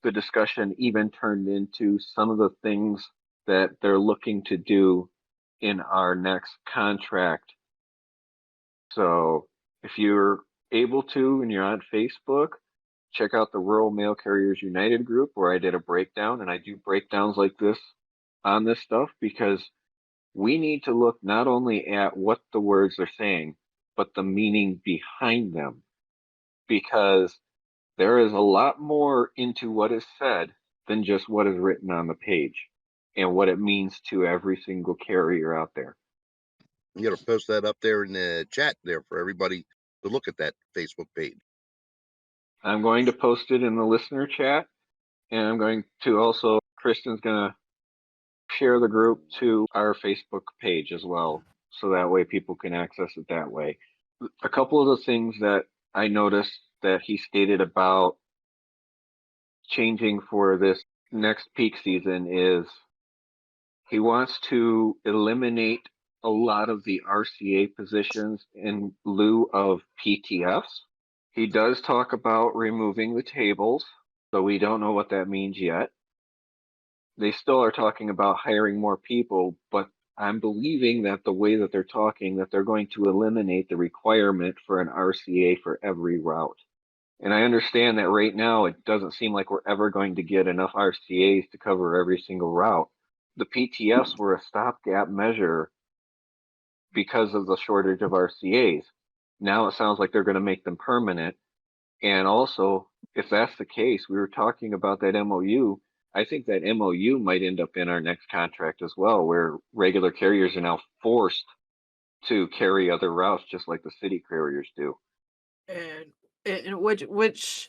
the discussion even turned into some of the things that they're looking to do in our next contract. So if you're able to and you're on Facebook, check out the Rural Mail Carriers United group where I did a breakdown, and I do breakdowns like this on this stuff because we need to look not only at what the words are saying, but the meaning behind them. Because there is a lot more into what is said than just what is written on the page and what it means to every single carrier out there. You got to post that up there in the chat there for everybody to look at that Facebook page. I'm going to post it in the listener chat, and I'm going to also, Kristen's going to share the group to our Facebook page as well. so that way people can access it that way. A couple of the things that I noticed that he stated about changing for this next peak season is he wants to eliminate a lot of the RCA positions in lieu of PTFs. He does talk about removing the tables, so we don't know what that means yet. They still are talking about hiring more people, but I'm believing that the way that they're talking, that they're going to eliminate the requirement for an RCA for every route. And I understand that right now it doesn't seem like we're ever going to get enough RCAs to cover every single route. The PTFs were a stopgap measure because of the shortage of RCAs. Now it sounds like they're going to make them permanent. And also, if that's the case, we were talking about that MOU. I think that MOU might end up in our next contract as well, where regular carriers are now forced to carry other routes just like the city carriers do. And which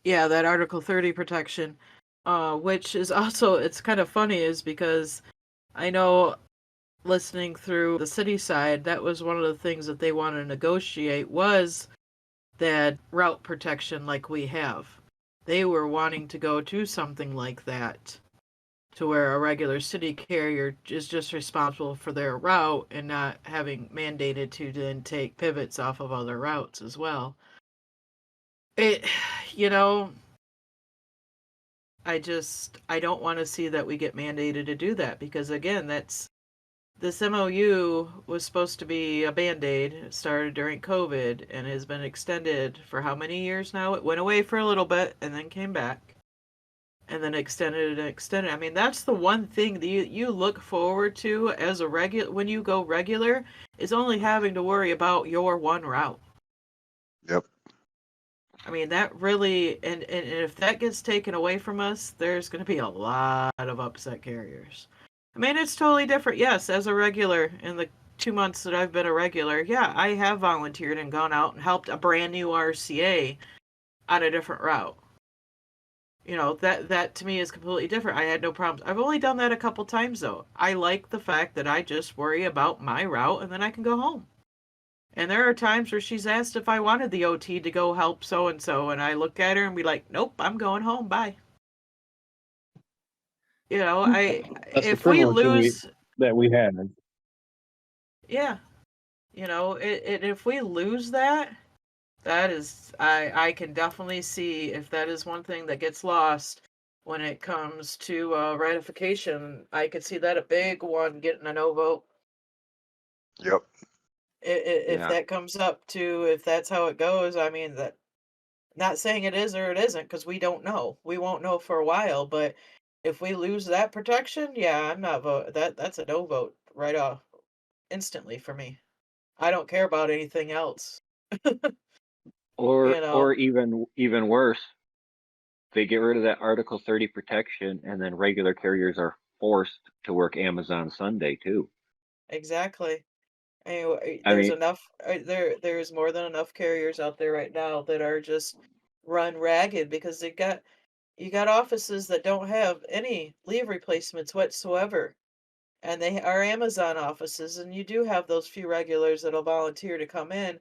yeah, that Article 30 protection, which is also, it's kind of funny, is because I know, listening through the city side, that was one of the things that they want to negotiate, was that route protection like we have. They were wanting to go to something like that, to where a regular city carrier is just responsible for their route and not having mandated to then take pivots off of other routes as well. It, you know, I don't want to see that we get mandated to do that, because again, this MOU was supposed to be a Band-Aid. It started during COVID and has been extended for how many years now? It went away for a little bit and then came back. And then extended and extended. I mean, that's the one thing that you look forward to as a when you go regular, is only having to worry about your one route. Yep. I mean, that really, and if that gets taken away from us, there's going to be a lot of upset carriers. I mean, it's totally different. Yes, as a regular, in the 2 months that I've been a regular, yeah, I have volunteered and gone out and helped a brand new RCA on a different route. You know, that to me is completely different. I had no problems. I've only done that a couple times, though. I like the fact that I just worry about my route and then I can go home. And there are times where she's asked if I wanted the OT to go help so-and-so, and I look at her and be like, nope, I'm going home, bye. You know, That's the if we privilege lose, that we have. yeah, you know, if we lose that, that is, I can definitely see if that is one thing that gets lost when it comes to ratification. I could see that a big one getting a no vote. Yep. If Yeah. that comes up to, if that's how it goes, I mean, that, not saying it is or it isn't, because we don't know. We won't know for a while, but if we lose that protection, yeah, I'm not that's a no vote right off, instantly for me. I don't care about anything else. You know, Or even worse, they get rid of that Article 30 protection, and then regular carriers are forced to work Amazon Sunday too. exactly. Anyway, I there's mean, enough. There's more than enough carriers out there right now that are just run ragged, because you got offices that don't have any leave replacements whatsoever, and they are Amazon offices, and you do have those few regulars that'll volunteer to come in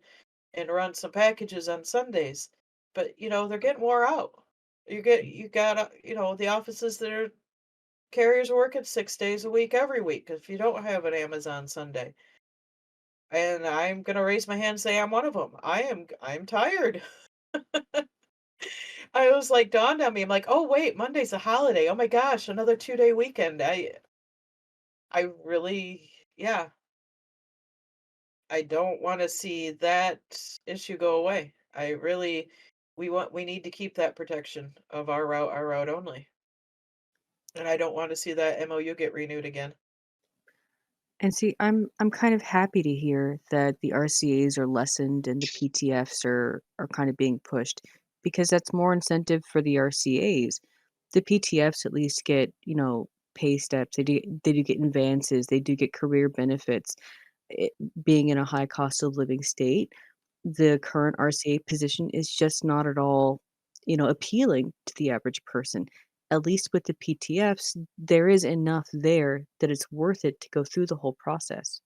and run some packages on Sundays. But you know, they're getting wore out. You got you know, the offices that are carriers working 6 days a week every week if you don't have an Amazon Sunday. And I'm gonna raise my hand and say I'm one of them. I'm tired. I was like, dawned on me. I'm like, oh wait, Monday's a holiday. Oh my gosh, another 2-day weekend. I really, yeah, I don't want to see that issue go away. I really, we need to keep that protection of our route only. And I don't want to see that MOU get renewed again. And see, I'm kind of happy to hear that the RCAs are lessened and the PTFs are kind of being pushed, because that's more incentive for the RCAs. The PTFs at least get, pay steps. They do get advances. They do get career benefits. It, being in a high cost of living state, the current RCA position is just not at all, appealing to the average person. At least with the PTFs, there is enough there that it's worth it to go through the whole process.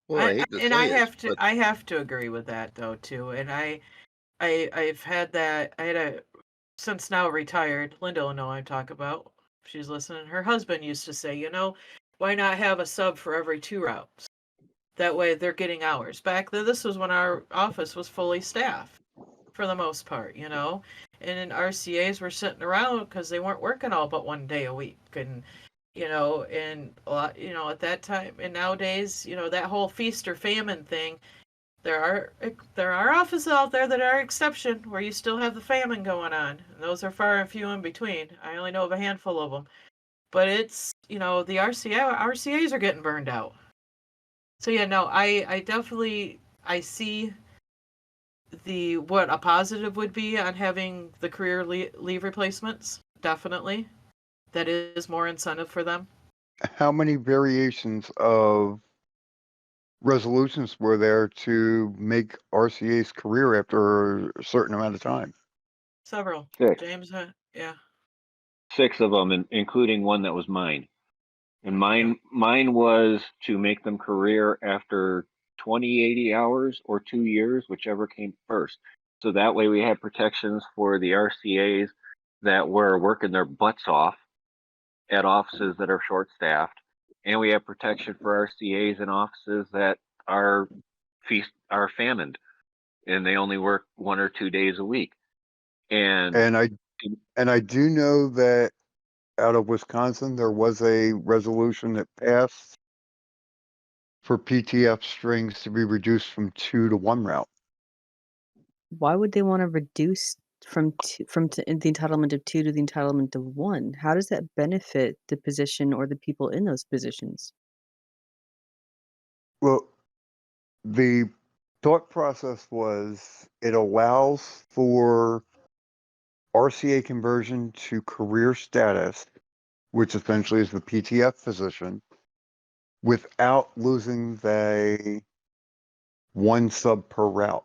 Well, I hate to say it, but I have to agree with that though too. And I've had that. I had a since now retired. Linda will know what I'm talking about. She's listening. Her husband used to say, why not have a sub for every 2 routes? That way they're getting hours. Back then, this was when our office was fully staffed for the most part, And then RCAs were sitting around because they weren't working all but one day a week. And a lot, at that time and nowadays, that whole feast or famine thing, there are offices out there that are exception where you still have the famine going on. And those are far and few in between. I only know of a handful of them. But it's, the RCAs are getting burned out. So yeah, no, I definitely I see what a positive would be on having the career leave replacements. Definitely. That is more incentive for them. How many variations of resolutions were there to make RCA's career after a certain amount of time? Several. 6. James, yeah. 6 of them, including one that was mine. And mine was to make them career after 20, 80 hours or 2 years, whichever came first. So that way we had protections for the RCAs that were working their butts off at offices that are short staffed. And we have protection for RCAs in offices that are famined and they only work 1 or 2 days a week. And I do know that out of Wisconsin, there was a resolution that passed for PTF strings to be reduced from 2 to 1 route. Why would they want to reduce from the entitlement of 2 to the entitlement of 1? How does that benefit the position or the people in those positions? Well, the thought process was it allows for RCA conversion to career status, which essentially is the PTF position, without losing the 1 sub per route.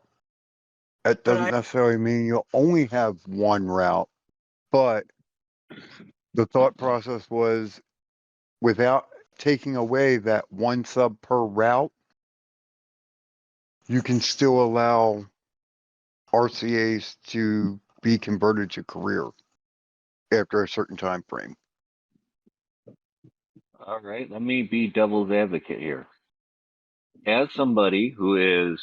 That doesn't necessarily mean you'll only have 1 route, but the thought process was without taking away that 1 sub per route, you can still allow RCAs to be converted to career after a certain time frame. all right, let me be devil's advocate here. As somebody who is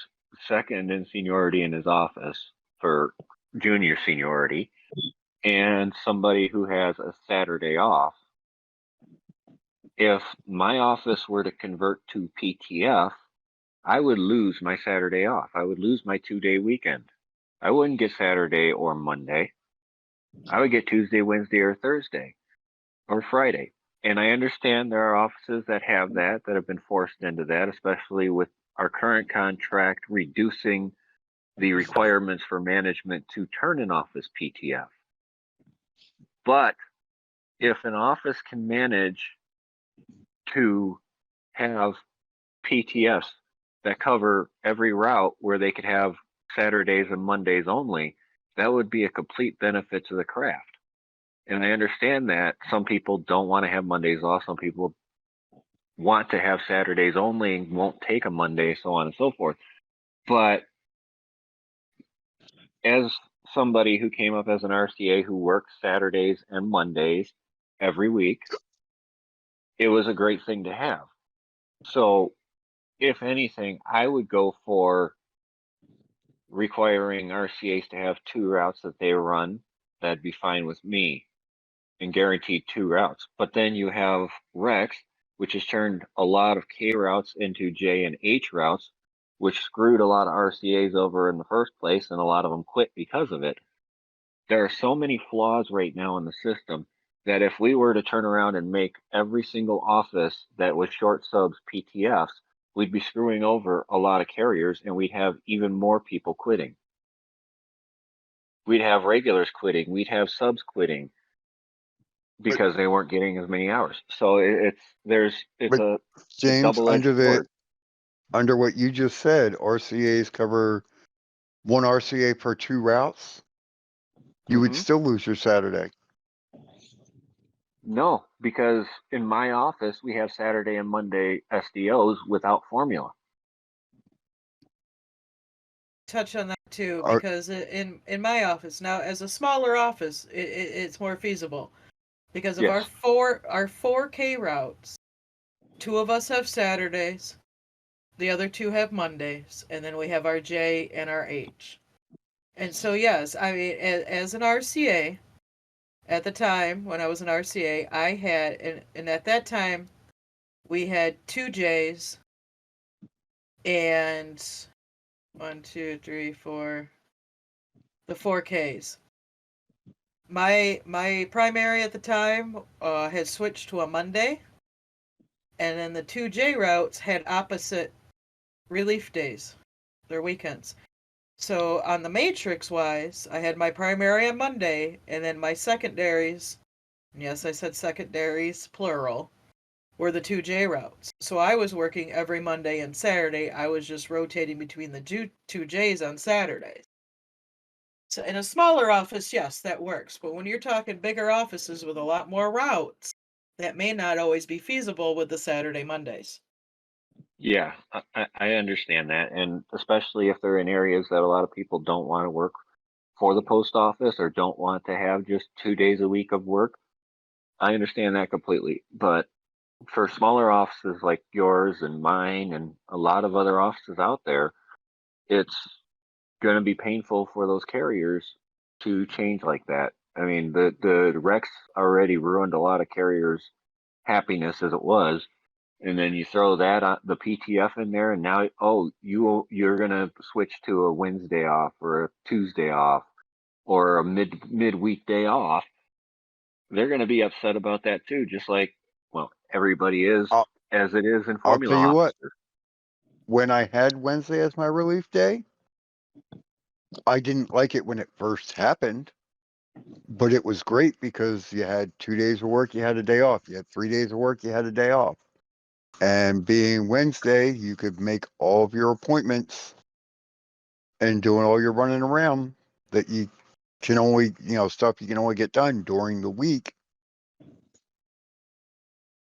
second in seniority in his office for junior seniority, and somebody who has a Saturday off, if my office were to convert to PTF, I would lose my Saturday off. I would lose my 2-day weekend. I wouldn't get Saturday or Monday. I would get Tuesday, Wednesday, or Thursday, or Friday. And I understand there are offices that have that have been forced into that, especially with our current contract reducing the requirements for management to turn an office PTF. But if an office can manage to have PTFs that cover every route where they could have Saturdays and Mondays only, that would be a complete benefit to the craft. And I understand that some people don't want to have Mondays off. Some people want to have Saturdays only and won't take a Monday, so on and so forth. But as somebody who came up as an RCA who works Saturdays and Mondays every week, it was a great thing to have. So if anything, I would go for requiring RCAs to have 2 routes that they run. That'd be fine with me, and guaranteed 2 routes. But then you have Rex, which has turned a lot of K routes into J and H routes, which screwed a lot of RCAs over in the first place, and a lot of them quit because of it. There are so many flaws right now in the system that if we were to turn around and make every single office that was short subs PTFs, we'd be screwing over a lot of carriers, and we'd have even more people quitting. We'd have regulars quitting. We'd have subs quitting because they weren't getting as many hours. So it's a James, double-edged sword. under what you just said, RCAs cover 1 RCA per 2 routes. You would still lose your Saturday. No, because in my office we have Saturday and Monday SDOs without formula. touch on that too, Are, because in my office now, as a smaller office, it's more feasible because of Yes. our 4K routes. 2 of us have Saturdays, the other 2 have Mondays, and then we have our J and our H. And so yes, I mean, as an RCA, at the time when I was an RCA, I had, and at that time we had 2 J's and 1, 2, 3, 4, the 4Ks. My primary at the time had switched to a Monday, and then the 2J routes had opposite relief days, their weekends. So on the matrix wise, I had my primary on Monday, and then my secondaries, and yes, I said secondaries plural, were the 2J routes. So I was working every Monday and Saturday. I was just rotating between the 2Js on Saturdays. So in a smaller office, yes, that works. But when you're talking bigger offices with a lot more routes, that may not always be feasible with the Saturday Mondays. Yeah, I understand that, and especially if they're in areas that a lot of people don't want to work for the post office or don't want to have just 2 days a week of work. I understand that completely. But for smaller offices like yours and mine and a lot of other offices out there, it's going to be painful for those carriers to change like that. I mean, the Rex already ruined a lot of carriers' happiness as it was, and then you throw that on the PTF in there, and now you're gonna switch to a Wednesday off or a Tuesday off or a midweek day off. They're gonna be upset about that too, just like, well, everybody is, I'll, as it is in I'll formula tell you what, offices. when I had Wednesday as my relief day, I didn't like it when it first happened, but it was great because you had 2 days of work, you had a day off. You had 3 days of work, you had a day off. And being Wednesday, you could make all of your appointments and doing all your running around that you can only, stuff you can only get done during the week.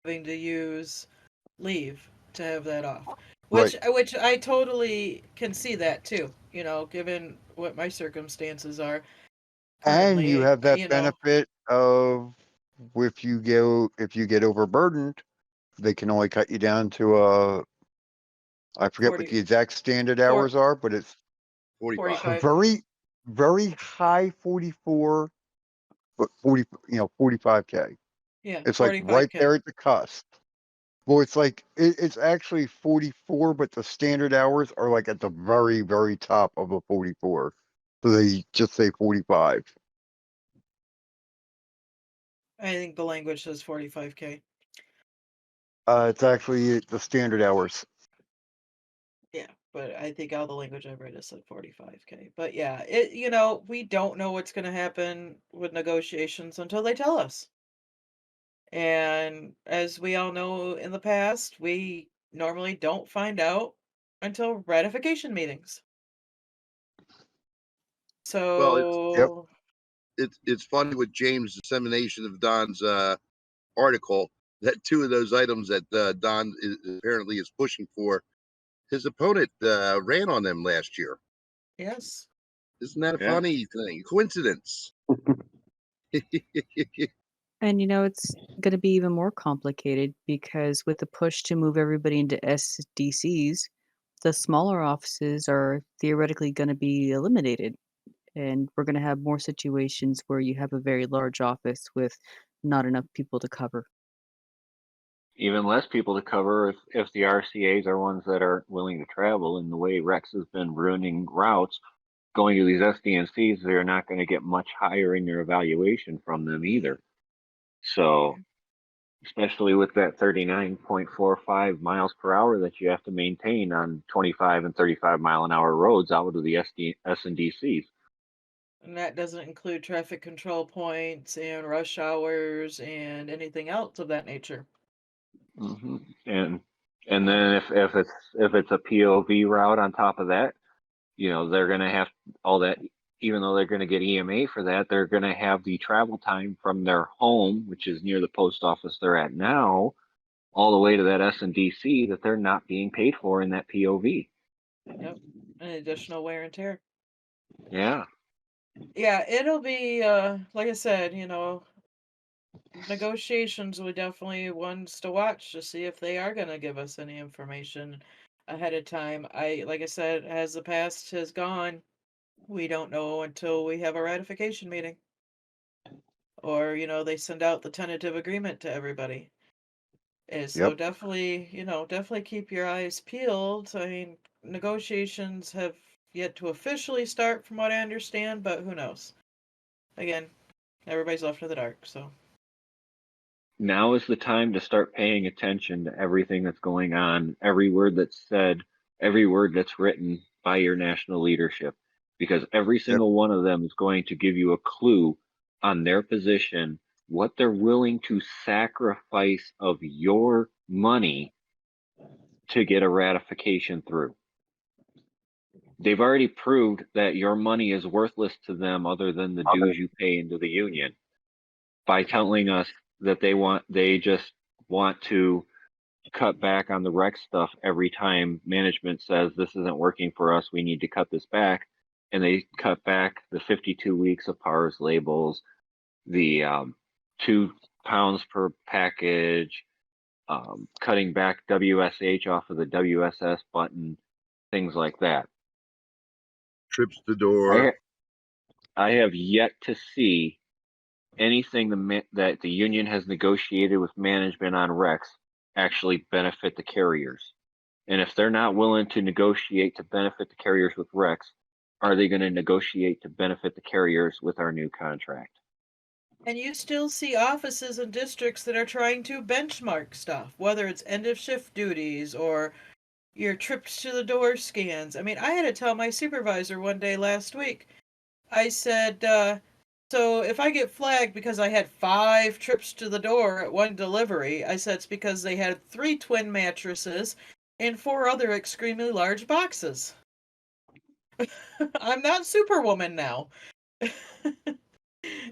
Having to use leave to have that off. Right. Which I totally can see that too, given what my circumstances are And you currently, have that benefit of if you get overburdened, they can only cut you down to I forget what 40, the exact standard 4, hours are, but it's 45. 45. very, very high 44, but 45K. Yeah, It's like right 45K. there at the cusp. Well, it's like it's actually 44, but the standard hours are like at the very, very top of a 44. So they just say 45. I think the language says 45K. It's actually the standard hours. Yeah, but I think all the language I've read is said 45K. But yeah, we don't know what's going to happen with negotiations until they tell us. And as we all know in the past, we normally don't find out until ratification meetings. Well, Yep. So, it's funny with James' dissemination of Don's article that 2 of those items that Don apparently is pushing for, his opponent ran on them last year. yes. Isn't that a Yeah. funny thing? Coincidence. And it's going to be even more complicated because with the push to move everybody into SDCs, the smaller offices are theoretically going to be eliminated. And we're going to have more situations where you have a very large office with not enough people to cover. Even less people to cover if the RCAs are ones that are willing to travel. And the way Rex has been ruining routes, going to these SDNCs, they're not going to get much higher in your evaluation from them either. So, especially with that 39.45 miles per hour that you have to maintain on 25 and 35 mile an hour roads out of the SNDCs. And that doesn't include traffic control points and rush hours and anything else of that nature. Mm-hmm. And then if it's a POV route on top of that, they're going to have all that. Even though they're going to get EMA for that, they're going to have the travel time from their home, which is near the post office they're at now, all the way to that SNDC that they're not being paid for in that POV. Yep. and additional wear and tear. Yeah. Yeah, it'll be like I said, negotiations were definitely ones to watch to see if they are going to give us any information ahead of time. Like I said, as the past has gone, we don't know until we have a ratification meeting, or they send out the tentative agreement to everybody. So Yep. definitely, definitely keep your eyes peeled. I mean, negotiations have yet to officially start, from what I understand, but who knows? Again, everybody's left in the dark, so. Now is the time to start paying attention to everything that's going on, every word that's said, every word that's written by your national leadership, because every Yep. single one of them is going to give you a clue on their position, what they're willing to sacrifice of your money to get a ratification through. They've already proved that your money is worthless to them other than the dues you pay into the union by telling us that they just want to cut back on the rec stuff every time management says this isn't working for us, we need to cut this back. And they cut back the 52 weeks of PARS labels, the 2 pounds per package, cutting back WSH off of the WSS button, things like that. Trips to door. I have yet to see anything that the union has negotiated with management on Rex actually benefit the carriers. And if they're not willing to negotiate to benefit the carriers with Rex, are they going to negotiate to benefit the carriers with our new contract? And you still see offices and districts that are trying to benchmark stuff, whether it's end of shift duties or your trips to the door scans. I mean, I had to tell my supervisor one day last week, I said, so if I get flagged because I had 5 trips to the door at one delivery, I said it's because they had 3 twin mattresses and 4 other extremely large boxes. I'm not Superwoman now.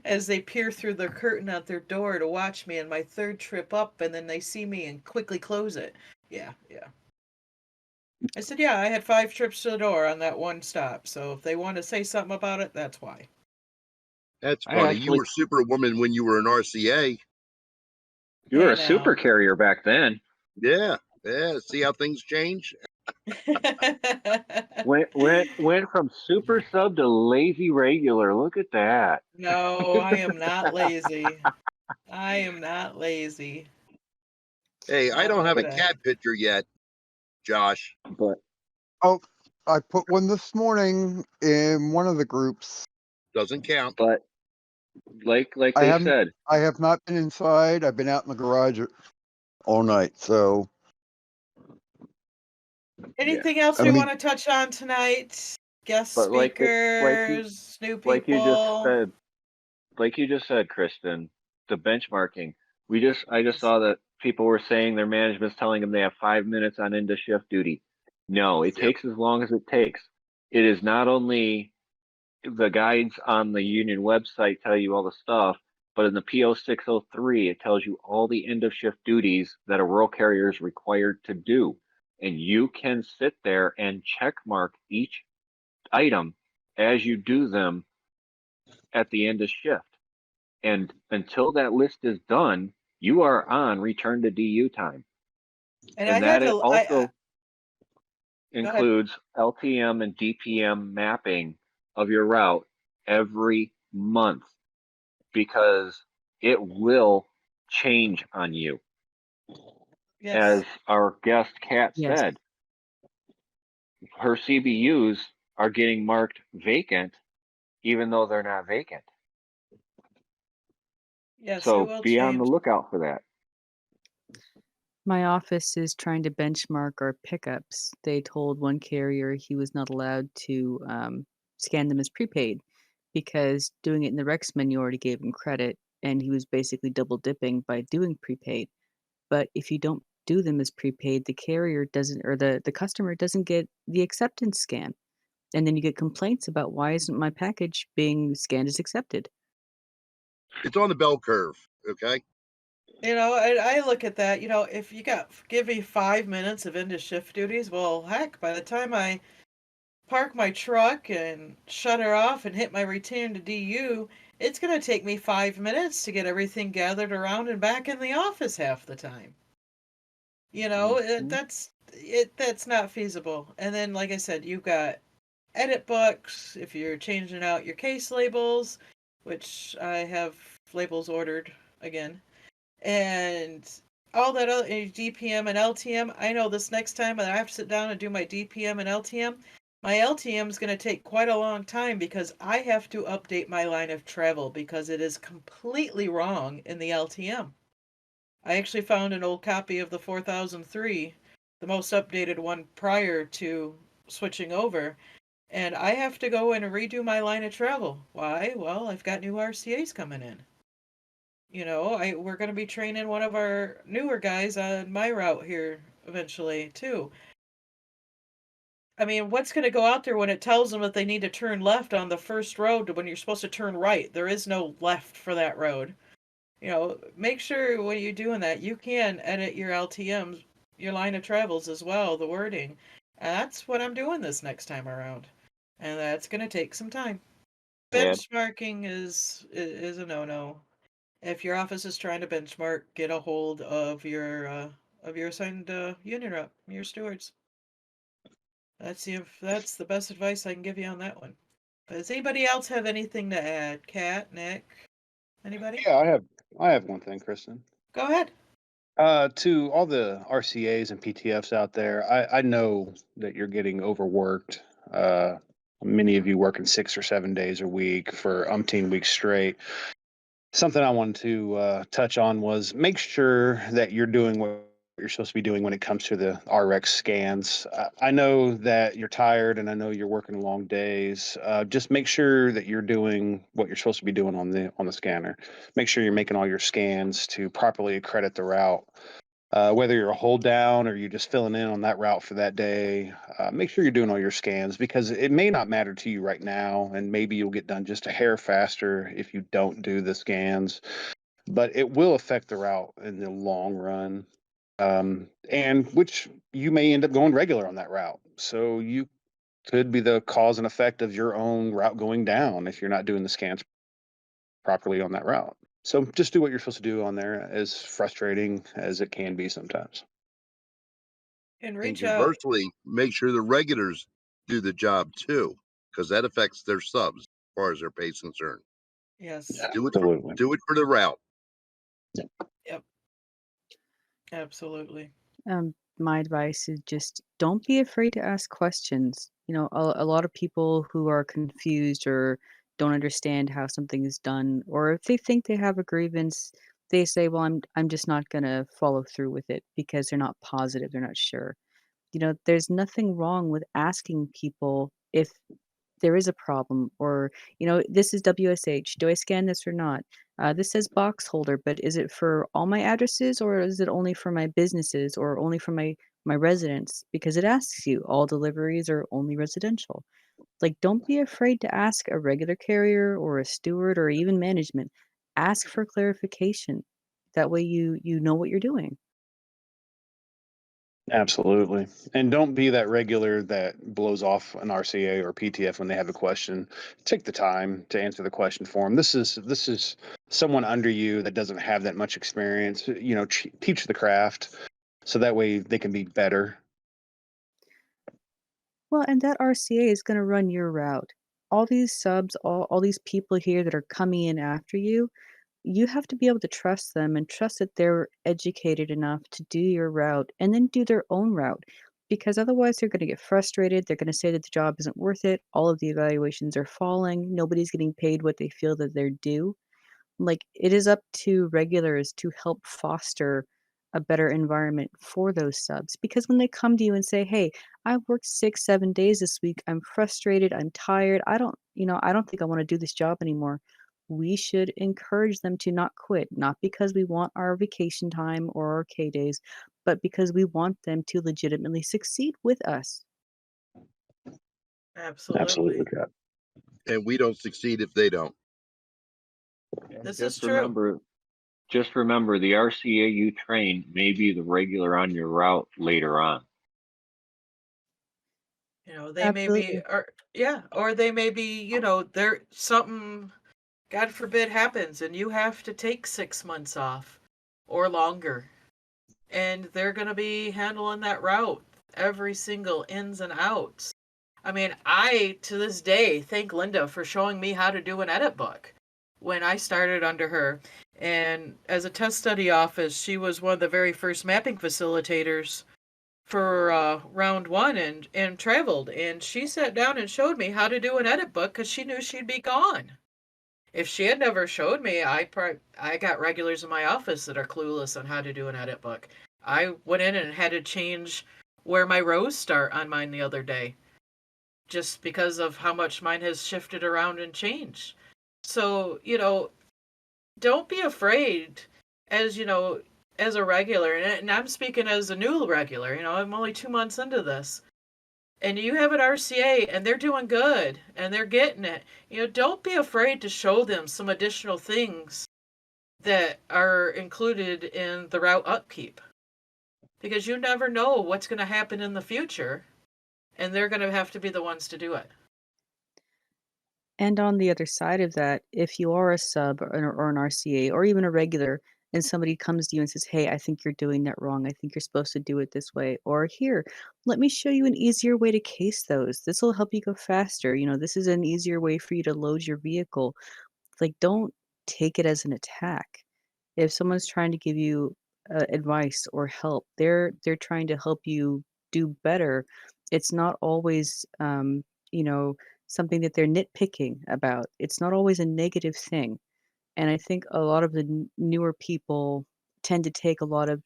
As they peer through the curtain at their door to watch me in my 3rd trip up, and then they see me and quickly close it. Yeah. I said, yeah, I had 5 trips to the door on that one stop, so if they want to say something about it, that's why. That's I funny. You actually- were Superwoman when you were an RCA. You were Hey, a super now. carrier back then. Yeah. See how things change? Went from super sub to lazy regular. Look at that. No, I am not lazy. I am not lazy. Hey, I Not don't have like a that. cat picture yet, Josh. But Oh, I put one this morning in one of the groups. Doesn't count. but like I they haven't. said, I have not been inside. I've been out in the garage all night. So Anything else I we mean, want to touch on tonight? Guest but speakers, new people. like you just said, Kristen, the benchmarking. I just saw that people were saying their management's telling them they have 5 minutes on end of shift duty. No, it Yep. takes as long as it takes. It is not only the guides on the union website tell you all the stuff, but in the PO 603, it tells you all the end of shift duties that a rural carrier is required to do. And you can sit there and check mark each item as you do them at the end of shift. And until that list is done, you are on return to DU time. And And I had that to. also Go ahead. includes LTM and DPM mapping of your route every month because it will change on you. Yes. As our guest Kat Yes. said, her CBUs are getting marked vacant even though they're not vacant. Yes, it So will be on the change. lookout for that. My office is trying to benchmark our pickups. They told one carrier he was not allowed to scan them as prepaid because doing it in the Rex menu already gave him credit, and he was basically double dipping by doing prepaid. But if you don't do them as prepaid, the carrier doesn't, or the customer doesn't get the acceptance scan. And then you get complaints about why isn't my package being scanned as accepted? It's on the bell curve. Okay. I look at that. If you give me 5 minutes of end of shift duties, well, heck, by the time I park my truck and shut her off and hit my return to DU, it's going to take me 5 minutes to get everything gathered around and back in the office half the time. You know, that's not feasible. And then, like I said, you've got edit books if you're changing out your case labels, which I have labels ordered again, and all that other DPM and LTM. I know this next time I have to sit down and do my DPM and LTM. My LTM is going to take quite a long time because I have to update my line of travel because it is completely wrong in the LTM. I actually found an old copy of the 4003, the most updated one prior to switching over, and I have to go in and redo my line of travel. Why? Well, I've got new RCAs coming in. You know, we're going to be training one of our newer guys on my route here eventually too. I mean, what's going to go out there when it tells them that they need to turn left on the first road when you're supposed to turn right? There is no left for that road. You know, make sure when you're doing that, you can edit your LTMs, your line of travels as well, the wording. And that's what I'm doing this next time around. And that's going to take some time. Yeah. Benchmarking is a no-no. If your office is trying to benchmark, get a hold of your assigned union rep, your stewards. That's the best advice I can give you on that one. But does anybody else have anything to add? Kat, Nick, anybody? Yeah, I have one thing, Kristen. Go ahead. To all the RCAs and PTFs out there, I know that you're getting overworked. Many of you working 6 or 7 days a week for umpteen weeks straight. Something I wanted to touch on was make sure that you're doing what you're supposed to be doing when it comes to the RX scans. I know that you're tired and I know you're working long days. Just make sure that you're doing what you're supposed to be doing on the scanner. Make sure you're making all your scans to properly accredit the route. Whether you're a hold down or you're just filling in on that route for that day, make sure you're doing all your scans because it may not matter to you right now, and maybe you'll get done just a hair faster if you don't do the scans, but it will affect the route in the long run, and which you may end up going regular on that route. So you could be the cause and effect of your own route going down if you're not doing the scans properly on that route. So just do what you're supposed to do on there, as frustrating as it can be sometimes. And And reach out. conversely, make sure the regulars do the job too, because that affects their subs as far as their pay is concerned. Yes. Do it Absolutely. for the route. Yep. Absolutely. My advice is just don't be afraid to ask questions. You know, a lot of people who are confused or don't understand how something is done, or if they think they have a grievance, they say, "Well, I'm just not gonna follow through with it because they're not positive, they're not sure." You know, there's nothing wrong with asking people if there is a problem or, you know, this is WSH. Do I scan this or not? This says box holder, but is it for all my addresses or is it only for my businesses or only for my residents? Because it asks you all deliveries are only residential. Like, don't be afraid to ask a regular carrier or a steward or even management. Ask for clarification. That way you know what you're doing. Absolutely. And don't be that regular that blows off an RCA or PTF when they have a question. Take the time to answer the question for them. This is someone under you that doesn't have that much experience. You know, teach the craft so that way they can be better. Well, and that RCA is going to run your route. All these subs, all these people here that are coming in after you have to be able to trust them and trust that they're educated enough to do your route and then do their own route. Because otherwise, they're going to get frustrated. They're going to say that the job isn't worth it. All of the evaluations are falling. Nobody's getting paid what they feel that they're due. Like, it is up to regulars to help foster a better environment for those subs. Because when they come to you and say, "Hey, I've worked 6, 7 days this week. I'm frustrated. I'm tired. I don't think I want to do this job anymore." We should encourage them to not quit, not because we want our vacation time or our K days, but because we want them to legitimately succeed with us. Absolutely. Kat. And we don't succeed if they don't. And This is true. Just remember the RCA you train may be the regular on your route later on. They may be, Absolutely. or they may be, there something, God forbid, happens and you have to take 6 months off or longer. And they're going to be handling that route, every single ins and outs. I mean, I, to this day, thank Linda for showing me how to do an edit book when I started under her. And as a test study office, she was one of the very first mapping facilitators for round one and traveled. And she sat down and showed me how to do an edit book because she knew she'd be gone. If she had never showed me, I got regulars in my office that are clueless on how to do an edit book. I went in and had to change where my rows start on mine the other day, just because of how much mine has shifted around and changed. So, don't be afraid as, as a regular, and I'm speaking as a new regular, I'm only 2 months into this. And you have an RCA and they're doing good and they're getting it. Don't be afraid to show them some additional things that are included in the route upkeep. Because you never know what's going to happen in the future, and they're going to have to be the ones to do it. And on the other side of that, if you are a sub or an RCA or even a regular, and somebody comes to you and says, "Hey, I think you're doing that wrong. I think you're supposed to do it this way." Or, "Here, let me show you an easier way to case those. This will help you go faster. This is an easier way for you to load your vehicle." Like, don't take it as an attack. If someone's trying to give you advice or help, they're trying to help you do better. It's not always you know something that they're nitpicking about. It's not always a negative thing. And I think a lot of the newer people tend to take a lot of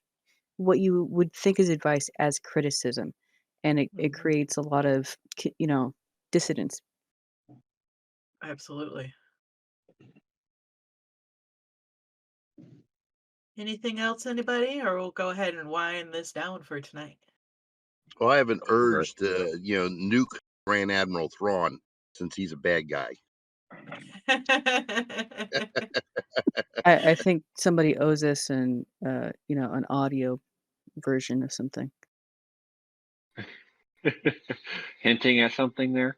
what you would think is advice as criticism, and it Mhm. creates a lot of dissidence. Absolutely. Anything else, anybody? Or we'll go ahead and wind this down for tonight. Well, I have an Over it. urge to, nuke Grand Admiral Thrawn since he's a bad guy. I think somebody owes us an audio version of something. Hinting at something there.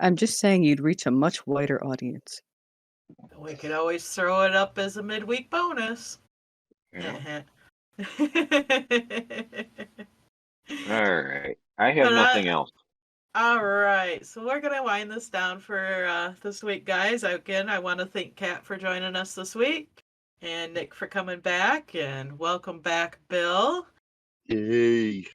I'm just saying you'd reach a much wider audience. We could always throw it up as a midweek bonus. Yeah. But All right. I have nothing else. all right, so we're gonna wind this down for this week, guys. Again, I want to thank Kat for joining us this week, and Nick for coming back, and welcome back, Bill. Yay.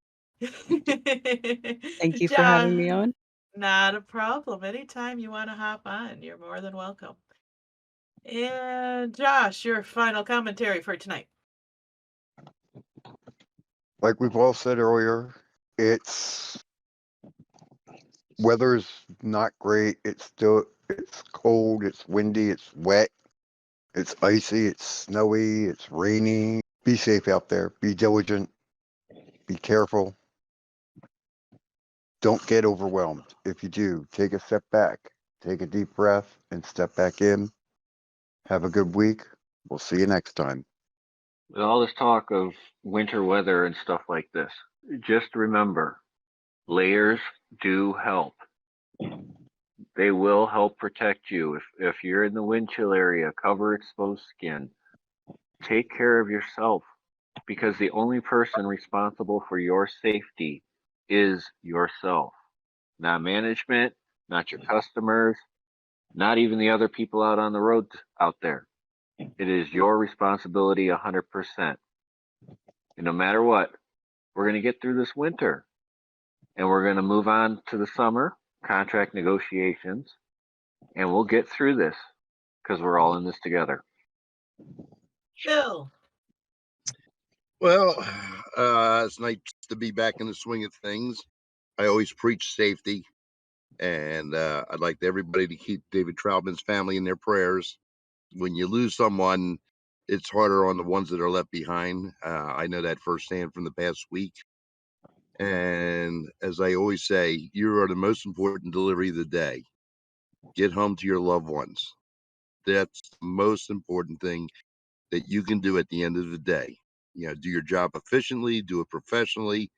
Thank you for having me on. Not a problem. Anytime you want to hop on, you're more than welcome. And Josh, your final commentary for tonight. Like we've all said earlier, it's weather's not great. It's cold, it's windy, it's wet, it's icy, it's snowy, it's rainy. Be safe out there. Be diligent. Be careful. Don't get overwhelmed. If you do, take a step back, take a deep breath, and step back in. Have a good week. We'll see you next time. With all this talk of winter weather and stuff like this, just remember, layers do help. They will help protect you. If you're in the wind chill area, cover exposed skin. Take care of yourself, because the only person responsible for your safety is yourself. Not management, not your customers, not even the other people out on the road out there. It is your responsibility 100%. And no matter what, we're going to get through this winter and we're going to move on to the summer contract negotiations, and we'll get through this because we're all in this together. Bill. Well, it's nice to be back in the swing of things. I always preach safety, and I'd like everybody to keep David Troutman's family in their prayers. When you lose someone, it's harder on the ones that are left behind. I know that firsthand from the past week. And as I always say, you are the most important delivery of the day. Get home to your loved ones. That's the most important thing that you can do at the end of the day. Do your job efficiently, do it professionally,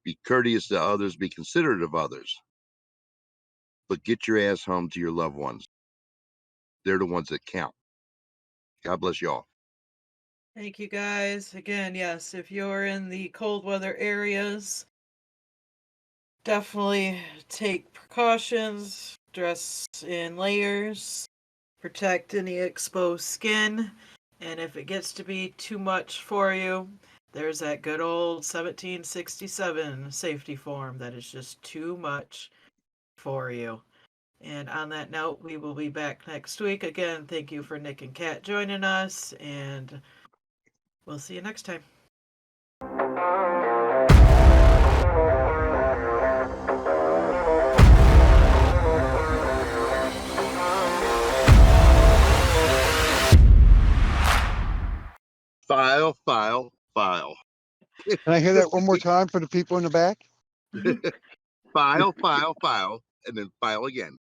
Be courteous to others, be considerate of others. But get your ass home to your loved ones. They're the ones that count. God bless y'all. Thank you guys. Again, yes, if you're in the cold weather areas, definitely take precautions, dress in layers, protect any exposed skin, and if it gets to be too much for you, there's that good old 1767 safety form that is just too much for you. And on that note, we will be back next week. Again, thank you for Nick and Kat joining us, and we'll see you next time. File, file, file. Can I hear that one more time for the people in the back? File, file, file, and then file again.